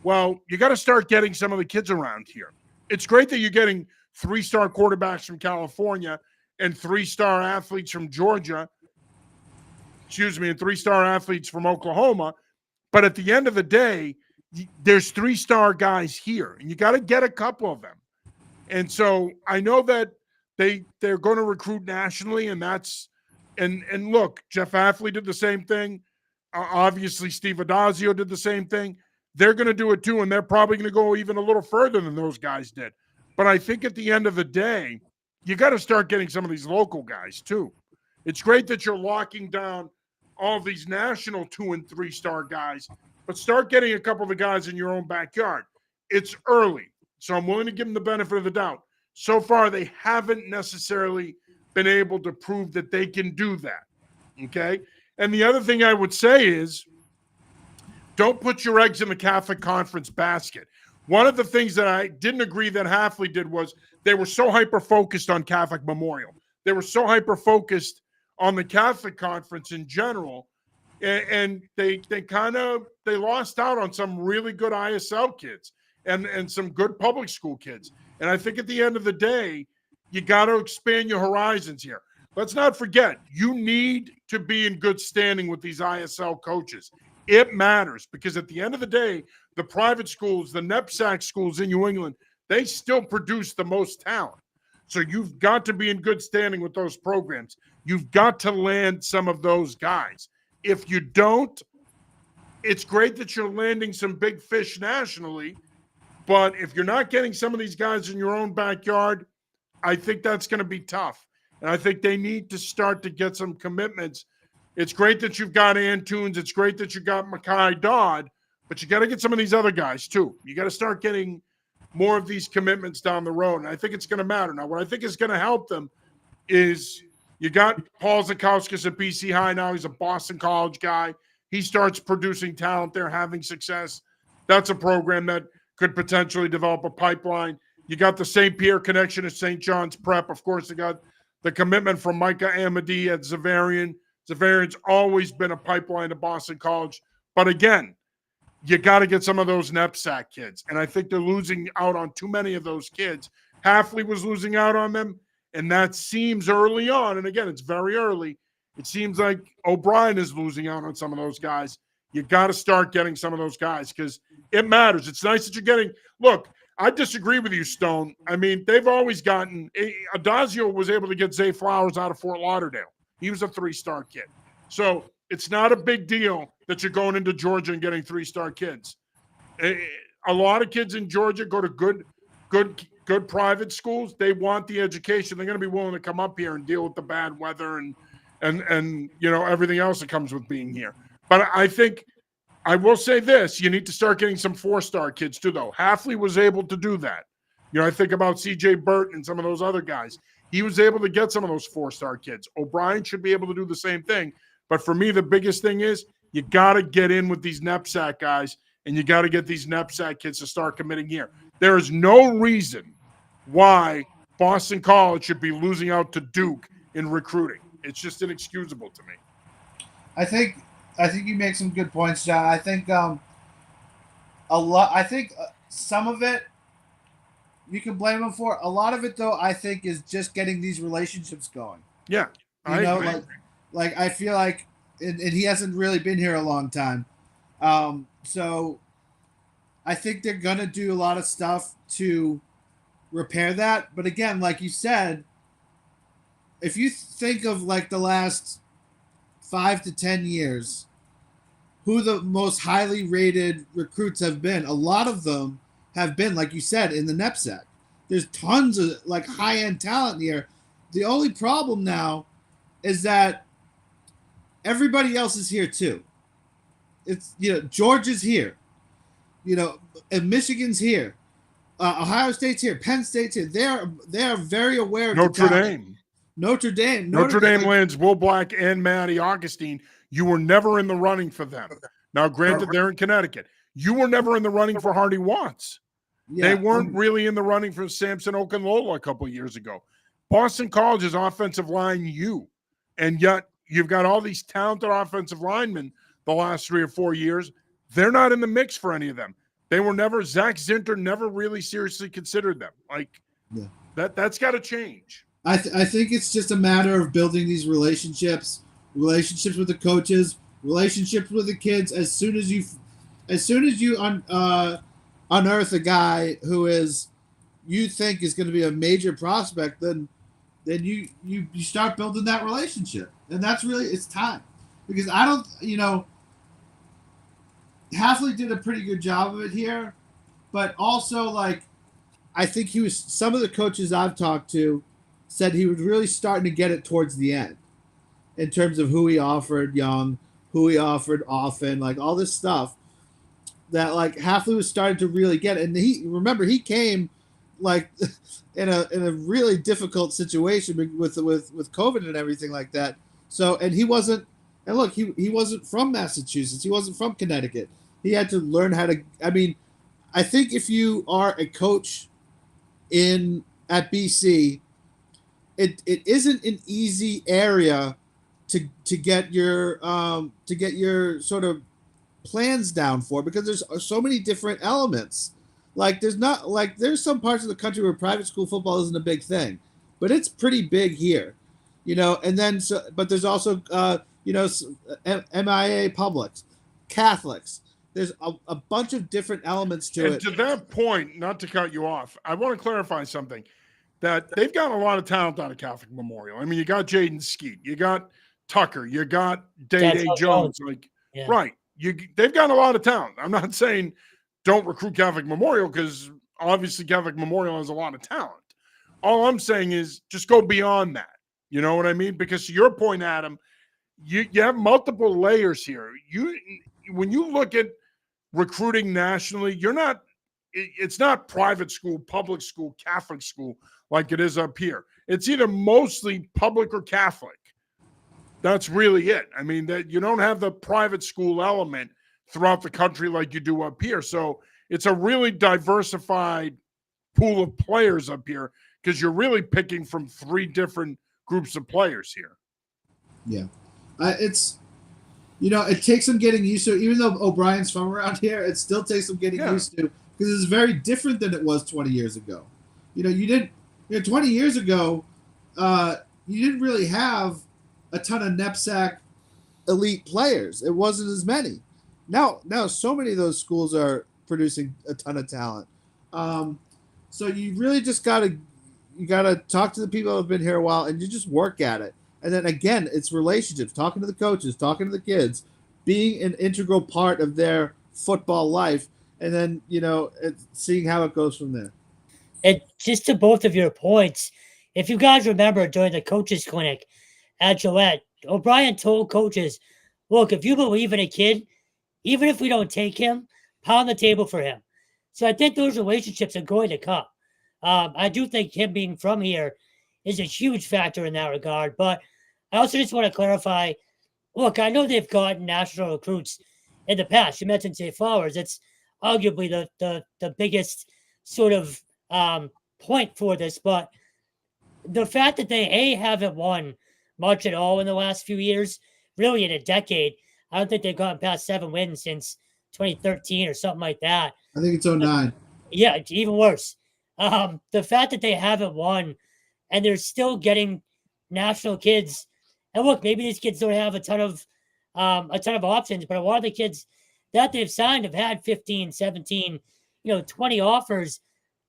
Well, you got to start getting some of the kids around here. It's great that you're getting 3-star quarterbacks from California and 3-star athletes from Georgia, and 3-star athletes from Oklahoma. But at the end of the day, there's 3-star guys here, and you got to get a couple of them. And so I know that they're going to recruit nationally, and look, Jeff Affley did the same thing. Obviously, Steve Adazio did the same thing. They're going to do it too, and they're probably going to go even a little further than those guys did. But I think at the end of the day, you got to start getting some of these local guys too. It's great that you're locking down all these national 2 and 3 star guys, but start getting a couple of the guys in your own backyard. It's early, so I'm willing to give them the benefit of the doubt. So far, they haven't necessarily been able to prove that they can do that. Okay. And the other thing I would say is don't put your eggs in the Catholic Conference basket. One of the things that I didn't agree that Halfley did was they were so hyper-focused on Catholic Memorial. They were so hyper-focused on the Catholic Conference in general, and they lost out on some really good ISL kids and some good public school kids. And I think at the end of the day, you got to expand your horizons here. Let's not forget, you need to be in good standing with these ISL coaches. It matters because at the end of the day, the private schools, the NEPSAC schools in New England, they still produce the most talent. So you've got to be in good standing with those programs. You've got to land some of those guys. If you don't, it's great that you're landing some big fish nationally, but if you're not getting some of these guys in your own backyard, I think that's going to be tough. And I think they need to start to get some commitments. It's great that you've got Antunes. It's great that you got Mackay Dodd, but you got to get some of these other guys too. You got to start getting more of these commitments down the road. And I think it's going to matter. Now, what I think is going to help them is you got Paul Zakauskas at BC High now. He's a Boston College guy. He starts producing talent there, having success. That's a program that could potentially develop a pipeline. You got the St. Pierre connection at St. John's Prep. Of course, they got the commitment from Micah Amadi at Xaverian. Xaverian's always been a pipeline to Boston College. But again, you got to get some of those NEPSAC kids. And I think they're losing out on too many of those kids. Halfley was losing out on them, and that seems early on. And again, it's very early. It seems like O'Brien is losing out on some of those guys. You got to start getting some of those guys because it matters. It's nice that you're getting – look, I disagree with you, Stone. I mean, they've always gotten – Adazio was able to get Zay Flowers out of Fort Lauderdale. He was a 3-star kid. So it's not a big deal that you're going into Georgia and getting 3-star kids. A lot of kids in Georgia go to good private schools. They want the education. They're going to be willing to come up here and deal with the bad weather and you know everything else that comes with being here. But I think I will say this: you need to start getting some 4-star kids too. Though Halfley was able to do that. You know, I think about C.J. Burton and some of those other guys. He was able to get some of those 4-star kids. O'Brien should be able to do the same thing. But for me, the biggest thing is you got to get in with these NEPSAC guys, and you got to get these NEPSAC kids to start committing here. There is no reason why Boston College should be losing out to Duke in recruiting. It's just inexcusable to me. I think you make some good points, John. I think some of it you can blame him for. A lot of it, though, I think, is just getting these relationships going. Yeah, I agree. Like I feel like, and he hasn't really been here a long time, so I think they're gonna do a lot of stuff to repair that. But again, like you said, if you think of like the last 5 to 10 years, who the most highly rated recruits have been, a lot of them have been, like you said, in the NEPSAC. There's tons of like high-end talent here. The only problem now is that everybody else is here too. It's, you know, Georgia's here, you know, and Michigan's here, Ohio State's here, Penn State's here. They are very aware of Notre Dame. Notre Dame lands Will Black and Matty Augustine. You were never in the running for them. Now, granted, they're in Connecticut. You were never in the running for Hardy Watts. Yeah, they weren't really in the running for Samson Okunlola a couple of years ago. Boston College's offensive line, and yet you've got all these talented offensive linemen the last 3 or 4 years. They're not in the mix for any of them. They were never – Zach Zinter never really seriously considered them. Like, that's got to change. I think it's just a matter of building these relationships with the coaches, relationships with the kids. As soon as you unearth a guy who you think is going to be a major prospect, then you start building that relationship, and that's really, it's time, because I don't, you know, Halfley did a pretty good job of it here, but also like I think some of the coaches I've talked to said he was really starting to get it towards the end in terms of who he offered young, who he offered often, like all this stuff that like Hafley was starting to really get it. And he came like in a really difficult situation with COVID and everything like that. So and he wasn't and look, he wasn't from Massachusetts. He wasn't from Connecticut. He had to learn how to I think if you are a coach at BC, it isn't an easy area to get your sort of plans down for, because there's so many different elements. Like there's some parts of the country where private school football isn't a big thing, but it's pretty big here, and then but there's also MIA publics, Catholics. There's a bunch of different elements to it. To that point, not to cut you off, I want to clarify something, that they've got a lot of talent out of Catholic Memorial. I mean, you got Jaden Skeet, you got Tucker, you got Day Jones, right. They've got a lot of talent. I'm not saying don't recruit Catholic Memorial, because obviously Catholic Memorial has a lot of talent. All I'm saying is just go beyond that. You know what I mean? Because to your point, Adam, you have multiple layers here. When you look at recruiting nationally, it's not private school, public school, Catholic school like it is up here. It's either mostly public or Catholic. That's really it. I mean, that you don't have the private school element throughout the country like you do up here. So it's a really diversified pool of players up here, because you're really picking from 3 different groups of players here. Yeah. It takes some getting used to. Even though O'Brien's from around here, it still takes some getting used to, because it's very different than it was 20 years ago. 20 years ago, you didn't really have a ton of NEPSAC elite players. It wasn't as many. Now so many of those schools are producing a ton of talent. So you really just gotta talk to the people who have been here a while, and you just work at it. And then again, it's relationships, talking to the coaches, talking to the kids, being an integral part of their football life, and then seeing how it goes from there. And just to both of your points, if you guys remember during the coaches clinic at Gillette, O'Brien told coaches, look, if you believe in a kid, even if we don't take him, pound the table for him. So I think those relationships are going to come. I do think him being from here is a huge factor in that regard. But I also just want to clarify, look, I know they've gotten national recruits in the past. You mentioned Zay Flowers. It's arguably the biggest sort of point for this. But the fact that they haven't won much at all in the last few years, really in a decade. I don't think they've gotten past 7 wins since 2013 or something like that. I think it's 09. Yeah, even worse. The fact that they haven't won and they're still getting national kids. And look, maybe these kids don't have a ton of options, but a lot of the kids that they've signed have had 15, 17, 20 offers.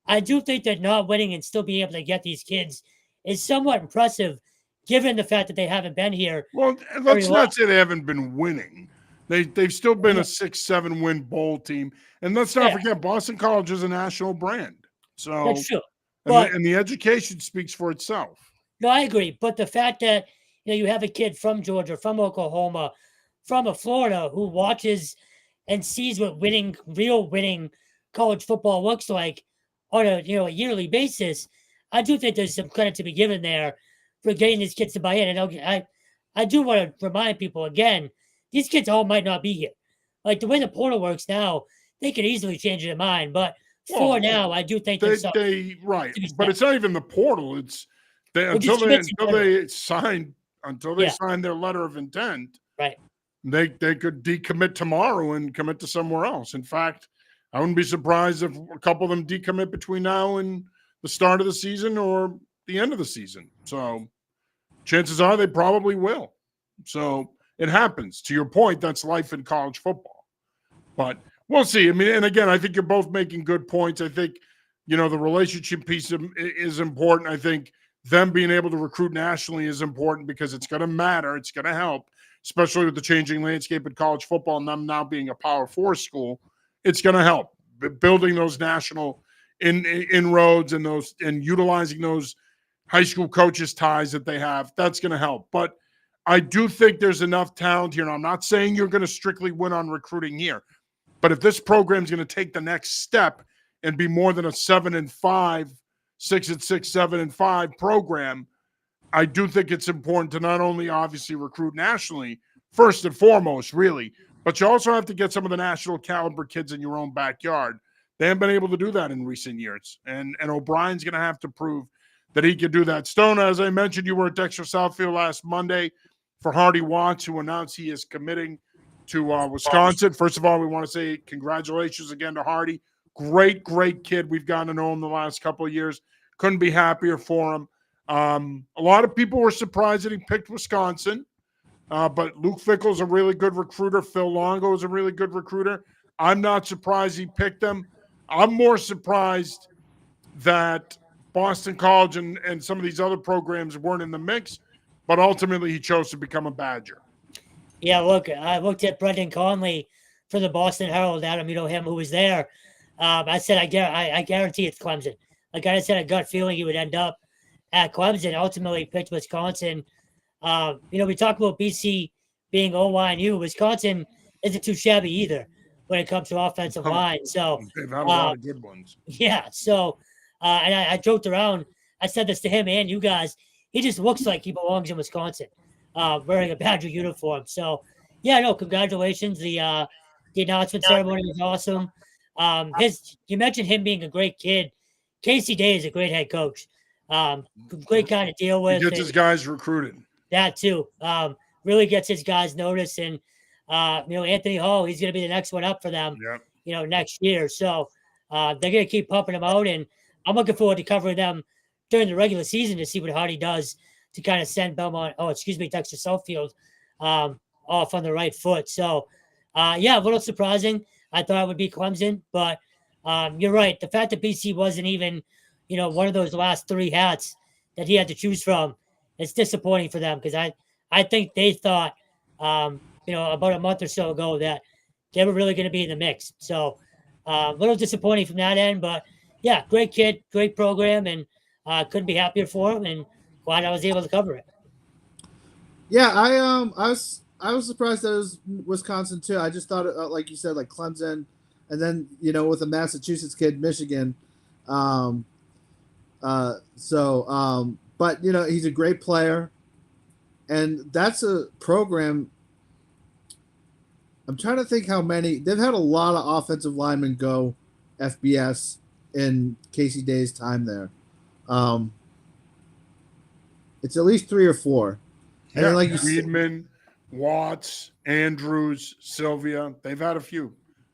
I do think that not winning and still being able to get these kids is somewhat impressive, given the fact that they haven't been here. Well, let's not say they haven't been winning. They've still been a 6-7 win bowl team. And let's not forget, Boston College is a national brand. So that's true. And the education speaks for itself. No, I agree. But the fact that you have a kid from Georgia, from Oklahoma, from Florida who watches and sees what real winning college football looks like on a yearly basis, I do think there's some credit to be given there for getting these kids to buy in. And I do want to remind people again, these kids all might not be here. Like the way the portal works now, they could easily change their mind. But for now, I do think they right. But it's not even the portal. It's until they sign their letter of intent. Right. They could decommit tomorrow and commit to somewhere else. In fact, I wouldn't be surprised if a couple of them decommit between now and the start of the season or the end of the season. So chances are they probably will. So it happens. To your point, that's life in college football. But we'll see. I mean, and again, I think you're both making good points. I think, the relationship piece is important. I think them being able to recruit nationally is important because it's going to matter. It's going to help, especially with the changing landscape in college football and them now being a Power 4 school. It's going to help building those national inroads and utilizing those high school coaches' ties that they have. That's going to help. But I do think there's enough talent here. And I'm not saying you're going to strictly win on recruiting here, but if this program is going to take the next step and be more than a 7-5, 6-6, 7-5 program, I do think it's important to not only obviously recruit nationally, first and foremost, really, but you also have to get some of the national caliber kids in your own backyard. They haven't been able to do that in recent years. And O'Brien's going to have to prove that he can do that. Stone, as I mentioned, you were at Dexter Southfield last Monday for Hardy Watts, who announced he is committing to Wisconsin. First of all, we want to say congratulations again to Hardy. Great, great kid. We've gotten to know him the last couple of years. Couldn't be happier for him. A lot of people were surprised that he picked Wisconsin, but Luke Fickell's a really good recruiter. Phil Longo is a really good recruiter. I'm not surprised he picked them. I'm more surprised that Boston College and some of these other programs weren't in the mix, but ultimately he chose to become a Badger. Yeah, look, I looked at Brendan Conley for the Boston Herald, Adam, you know him, who was there. I said, I guarantee it's Clemson. Like I said, a gut feeling he would end up at Clemson. Ultimately picked Wisconsin. We talk about BC being OYNU. Wisconsin isn't too shabby either when it comes to offensive line. So they've had a lot of good ones. Yeah. So, and I joked around. I said this to him and you guys. He just looks like he belongs in Wisconsin, wearing a Badger uniform. So, yeah, no, congratulations. The announcement ceremony was awesome. You mentioned him being a great kid. Casey Day is a great head coach. Great guy to deal with. He gets his guys recruited. That too. Really gets his guys noticed. And, Anthony Hall, he's going to be the next one up for them, next year. So they're going to keep pumping them out. And I'm looking forward to covering them during the regular season to see what Hardy does to kind of send Dexter Southfield off on the right foot. So, a little surprising. I thought it would be Clemson, but you're right. The fact that BC wasn't even, one of those last three hats that he had to choose from, it's disappointing for them because I think they thought, about a month or so ago that they were really going to be in the mix. So a little disappointing from that end, but yeah, great kid, great program, and couldn't be happier for him, and glad I was able to cover it. Yeah, I was surprised that it was Wisconsin too. I just thought, like you said, like Clemson, and then with a Massachusetts kid, Michigan. But he's a great player, and that's a program. I'm trying to think how many they've had. A lot of offensive linemen go FBS in Casey Day's time there. It's at least 3 or 4. And then, like you Friedman, Watts, Andrews, Sylvia, they've had a few.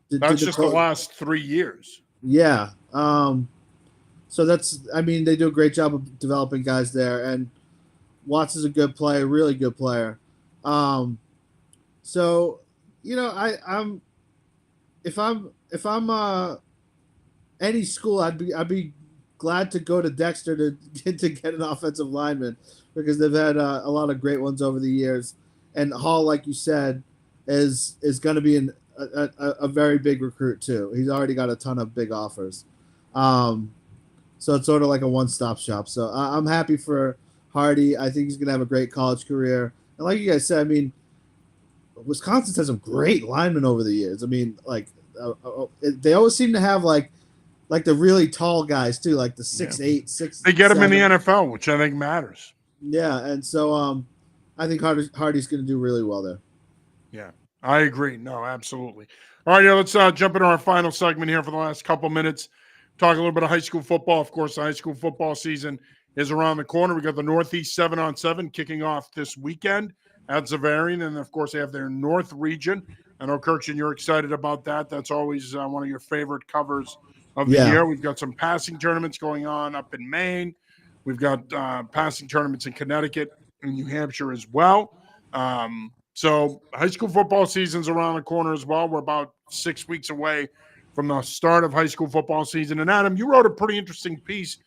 That's just the last 3 years. Yeah. So they do a great job of developing guys there, and Watts is a good player, really good player. If I'm any school, I'd be glad to go to Dexter to get an offensive lineman because they've had a lot of great ones over the years. And Hall, like you said, is going to be a very big recruit too. He's already got a ton of big offers. So it's sort of like a one-stop shop. So I'm happy for Hardy. I think he's going to have a great college career. And like you guys said, Wisconsin's had some great linemen over the years. They always seem to have like the really tall guys too, like the 6'8", 6. They get them in the NFL, which I think matters. Yeah, and so I think Hardy's going to do really well there. Yeah, I agree. No, absolutely. All right, let's jump into our final segment here for the last couple minutes. Talk a little bit of high school football. Of course, the high school football season is around the corner. We got the Northeast 7-on-7 kicking off this weekend at Zavarian, and of course, they have their North region. I know, Kirkshin, you're excited about that. That's always one of your favorite covers of the year. We've got some passing tournaments going on up in Maine. We've got passing tournaments in Connecticut and New Hampshire as well. So high school football season's around the corner as well. We're about 6 weeks away from the start of high school football season. And Adam, you wrote a pretty interesting piece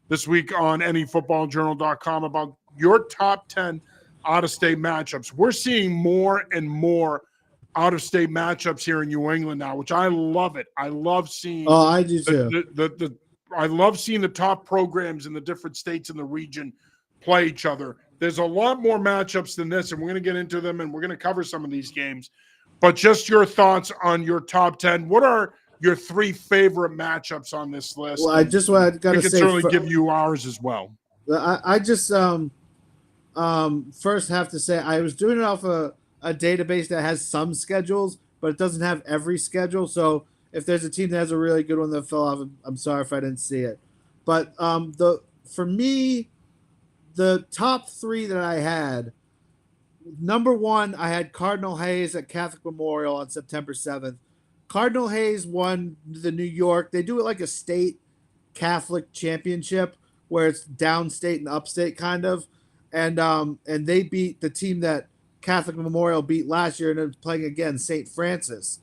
this week on anyfootballjournal.com about your top 10 out-of-state matchups. We're seeing more and more out-of-state matchups here in New England now, which I love it. I love seeing I do too. The love seeing the top programs in the different states in the region play each other. There's a lot more matchups than this, and we're going to get into them, and we're going to cover some of these games. But just your thoughts on your top 10. What are your 3 favorite matchups on this list? Well, I just got to say, we can certainly give you ours as well. I just first have to say I was doing it off a database that has some schedules, but it doesn't have every schedule. So if there's a team that has a really good one that fell off, I'm sorry if I didn't see it. But for me, the top 3 that I had, number 1, I had Cardinal Hayes at Catholic Memorial on September 7th. Cardinal Hayes won the New York. They do it like a state Catholic championship where it's downstate and upstate kind of. And they beat the team that Catholic Memorial beat last year and they're playing again, St. Francis.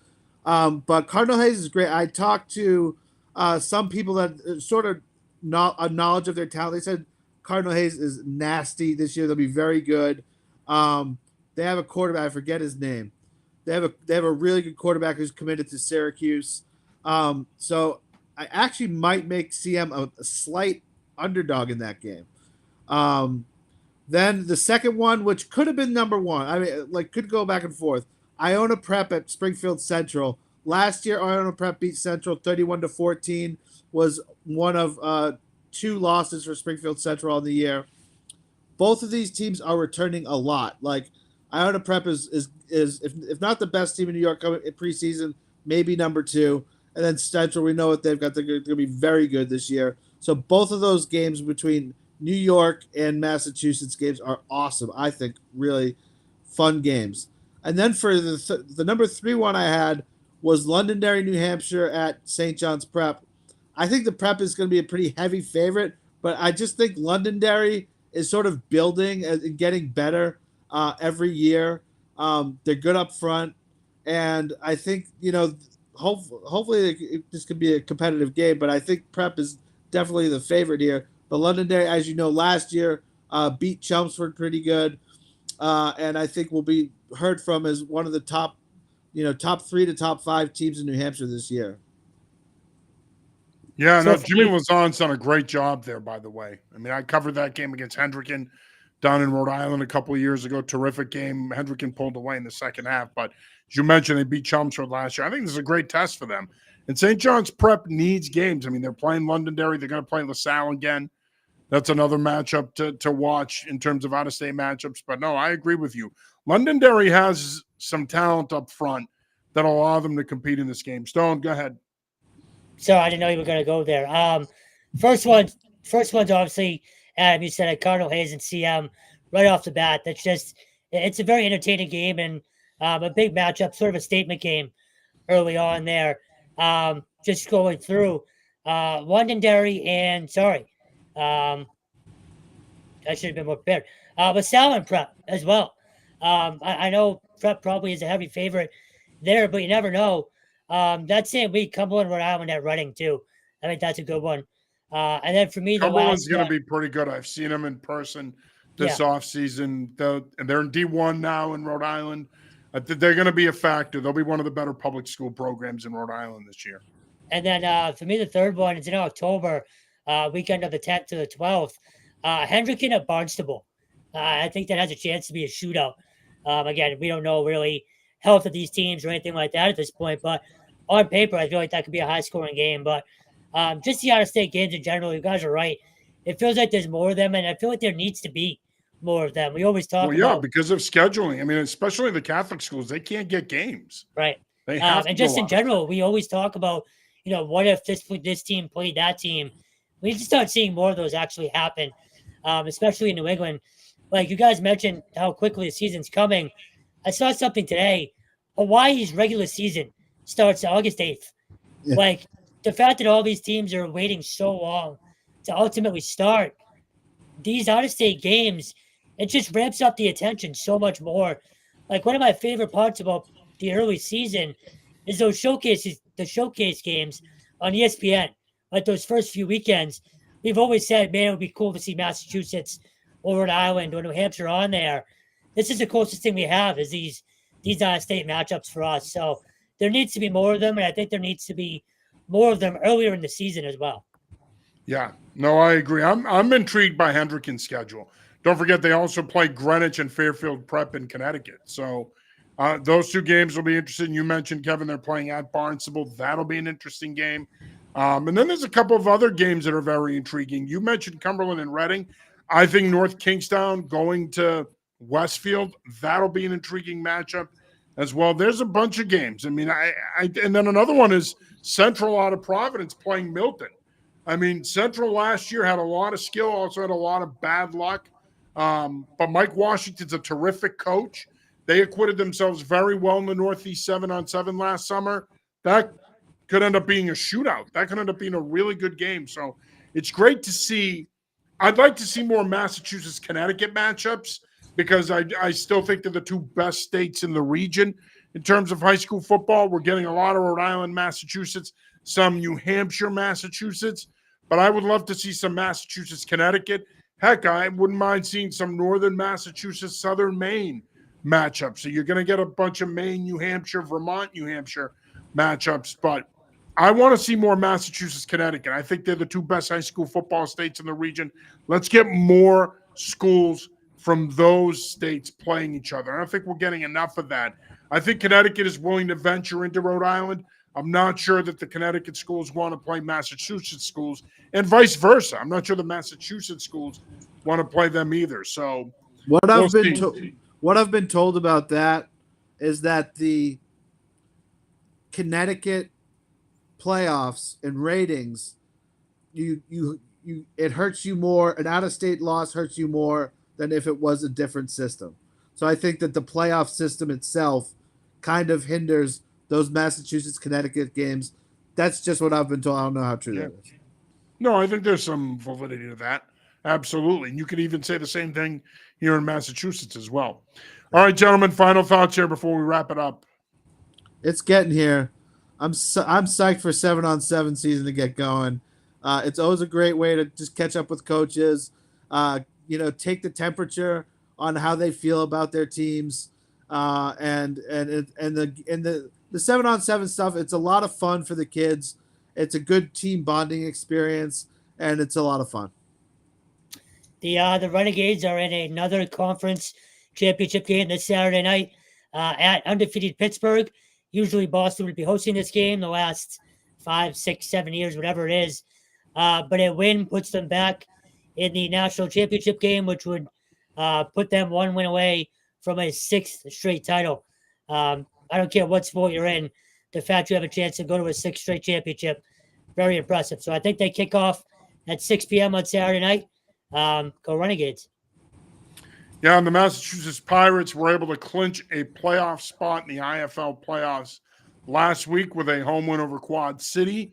But Cardinal Hayes is great. I talked to some people that sort of a knowledge of their talent. They said Cardinal Hayes is nasty this year. They'll be very good. They have a quarterback. I forget his name. They have a really good quarterback who's committed to Syracuse. So I actually might make CM a slight underdog in that game. Then the second one, which could have been number 1, I mean, like could go back and forth. Iona Prep at Springfield Central. Last year, Iona Prep beat Central 31-14. Was one of 2 losses for Springfield Central on the year. Both of these teams are returning a lot. Like Iona Prep is if not the best team in New York coming in preseason, maybe number 2. And then Central, we know what they've got. They're going to be very good this year. So both of those games between New York and Massachusetts games are awesome. I think really fun games. And then for the number 3 one I had was Londonderry, New Hampshire at St. John's Prep. I think the Prep is going to be a pretty heavy favorite, but I just think Londonderry is sort of building and getting better every year. They're good up front, and I think hopefully this could be a competitive game. But I think Prep is definitely the favorite here. But Londonderry, as you know, last year beat Chelmsford pretty good, and I think will be heard from as one of the top 3 to top 5 teams in New Hampshire this year. Yeah, no, Jimmy Lazon's done a great job there, by the way. I mean, I covered that game against Hendricken down in Rhode Island a couple of years ago. Terrific game. Hendricken pulled away in the second half. But as you mentioned, they beat Chelmsford last year. I think this is a great test for them. And St. John's Prep needs games. I mean, they're playing Londonderry. They're going to play LaSalle again. That's another matchup to watch in terms of out-of-state matchups. But, no, I agree with you. Londonderry has some talent up front that'll allow them to compete in this game. Stone, go ahead. So I didn't know you were going to go there. First one's obviously, Adam, you said Cardinal Hayes and CM right off the bat. It's a very entertaining game and a big matchup, sort of a statement game early on there. Just going through Londonderry and I should have been more prepared. LaSalle and Prep as well. I know Prep probably is a heavy favorite there, but you never know. That same week, Cumberland, Rhode Island at Reading too. I think that's a good one. And then for me, Cumberland's going to be pretty good. I've seen them in person this offseason. They're in D1 now in Rhode Island. They're going to be a factor. They'll be one of the better public school programs in Rhode Island this year. And then for me, the third one is in October, weekend of the 10th to the 12th. Hendricken at Barnstable. I think that has a chance to be a shootout. Again, we don't know really health of these teams or anything like that at this point, but on paper, I feel like that could be a high-scoring game. But just the out-of-state games in general, you guys are right. It feels like there's more of them, and I feel like there needs to be more of them. We always talk about because of scheduling. I mean, especially the Catholic schools, they can't get games. Right. They have and just in general, we always talk about, what if this team played that team? We need to start seeing more of those actually happen, especially in New England. Like you guys mentioned how quickly the season's coming. I saw something today. Hawaii's regular season starts August 8th. Yeah. Like the fact that all these teams are waiting so long to ultimately start these out-of-state games, it just ramps up the attention so much more. Like one of my favorite parts about the early season is the showcase games on ESPN. Like those first few weekends, we've always said, man, it would be cool to see Massachusetts or Rhode Island or New Hampshire on there. This is the closest thing we have is these out-of-state matchups for us. So there needs to be more of them, and I think there needs to be more of them earlier in the season as well. Yeah, no, I agree. I'm intrigued by Hendricken's schedule. Don't forget they also play Greenwich and Fairfield Prep in Connecticut. So those two games will be interesting. You mentioned, Kevin, they're playing at Barnstable. That'll be an interesting game. And then there's a couple of other games that are very intriguing. You mentioned Cumberland and Reading. I think North Kingstown going to Westfield, that'll be an intriguing matchup as well. There's a bunch of games. I mean, and then another one is Central out of Providence playing Milton. I mean, Central last year had a lot of skill, also had a lot of bad luck. But Mike Washington's a terrific coach. They acquitted themselves very well in the Northeast 7-on-7 last summer. That could end up being a shootout. That could end up being a really good game. So it's great to see. I'd like to see more Massachusetts Connecticut matchups because I still think they're the two best states in the region in terms of high school football. We're getting a lot of Rhode Island, Massachusetts, some New Hampshire, Massachusetts, but I would love to see some Massachusetts Connecticut. Heck, I wouldn't mind seeing some Northern Massachusetts, Southern Maine matchups. So you're going to get a bunch of Maine, New Hampshire, Vermont, New Hampshire matchups, but I want to see more Massachusetts, Connecticut. I think they're the two best high school football states in the region. Let's get more schools from those states playing each other. I don't think we're getting enough of that. I think Connecticut is willing to venture into Rhode Island. I'm not sure that the Connecticut schools want to play Massachusetts schools, and vice versa. I'm not sure the Massachusetts schools want to play them either. So what we'll I've been what I've been told about that is that the Connecticut playoffs and ratings, it hurts you more. An out-of-state loss hurts you more than if it was a different system. So I think that the playoff system itself kind of hinders those Massachusetts Connecticut games. That's just what I've been told. I don't know how true that is. No, I think there's some validity to that. Absolutely. And you could even say the same thing here in Massachusetts as well. All right, gentlemen, final thoughts here before we wrap it up. It's getting here. I'm psyched for 7-on-7 season to get going. It's always a great way to just catch up with coaches. Take the temperature on how they feel about their teams, and the 7-on-7 stuff. It's a lot of fun for the kids. It's a good team bonding experience, and it's a lot of fun. The Renegades are in another conference championship game this Saturday night at undefeated Pittsburgh. Usually Boston would be hosting this game the last 5, 6, 7 years, whatever it is. But a win puts them back in the national championship game, which would put them one win away from a 6th straight title. I don't care what sport you're in. The fact you have a chance to go to a 6th straight championship, very impressive. So I think they kick off at 6 p.m. on Saturday night. Go Renegades. Yeah, and the Massachusetts Pirates were able to clinch a playoff spot in the IFL playoffs last week with a home win over Quad City,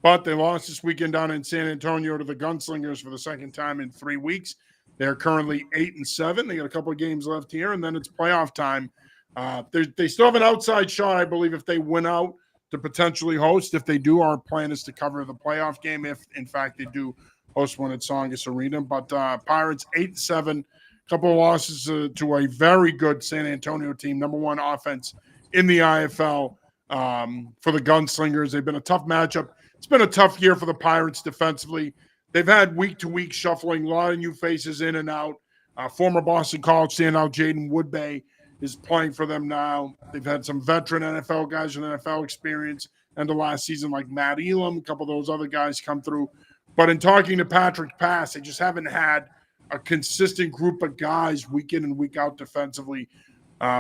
but they lost this weekend down in San Antonio to the Gunslingers for the second time in 3 weeks. They're currently 8-7. They got a couple of games left here, and then it's playoff time. They still have an outside shot, I believe, if they win out to potentially host. If they do, our plan is to cover the playoff game if, in fact, they do host one at Songus Arena. But Pirates 8-7. Couple of losses to a very good San Antonio team, number one offense in the IFL for the Gunslingers. They've been a tough matchup. It's been a tough year for the Pirates defensively. They've had week-to-week shuffling, a lot of new faces in and out. Former Boston College standout Jaden Woodbay is playing for them now. They've had some veteran NFL guys with NFL experience end of last season like Matt Elam, a couple of those other guys come through. But in talking to Patrick Pass, they just haven't had a consistent group of guys week in and week out defensively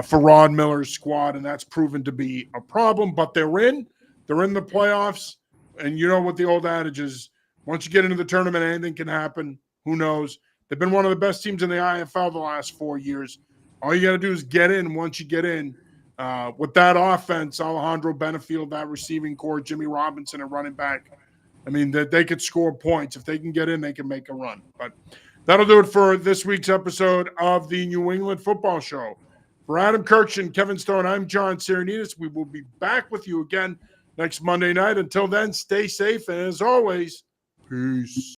for Rod Miller's squad, and that's proven to be a problem. But they're in the playoffs, and you know what the old adage is: once you get into the tournament, anything can happen. Who knows? They've been one of the best teams in the IFL the last 4 years. All you got to do is get in. Once you get in, with that offense, Alejandro Benefield, that receiving core, Jimmy Robinson, and running back, I mean, they could score points. If they can get in, they can make a run. But that'll do it for this week's episode of the New England Football Show. For Adam Kirch and Kevin Stone, I'm John Sarianides. We will be back with you again next Monday night. Until then, stay safe, and as always, peace.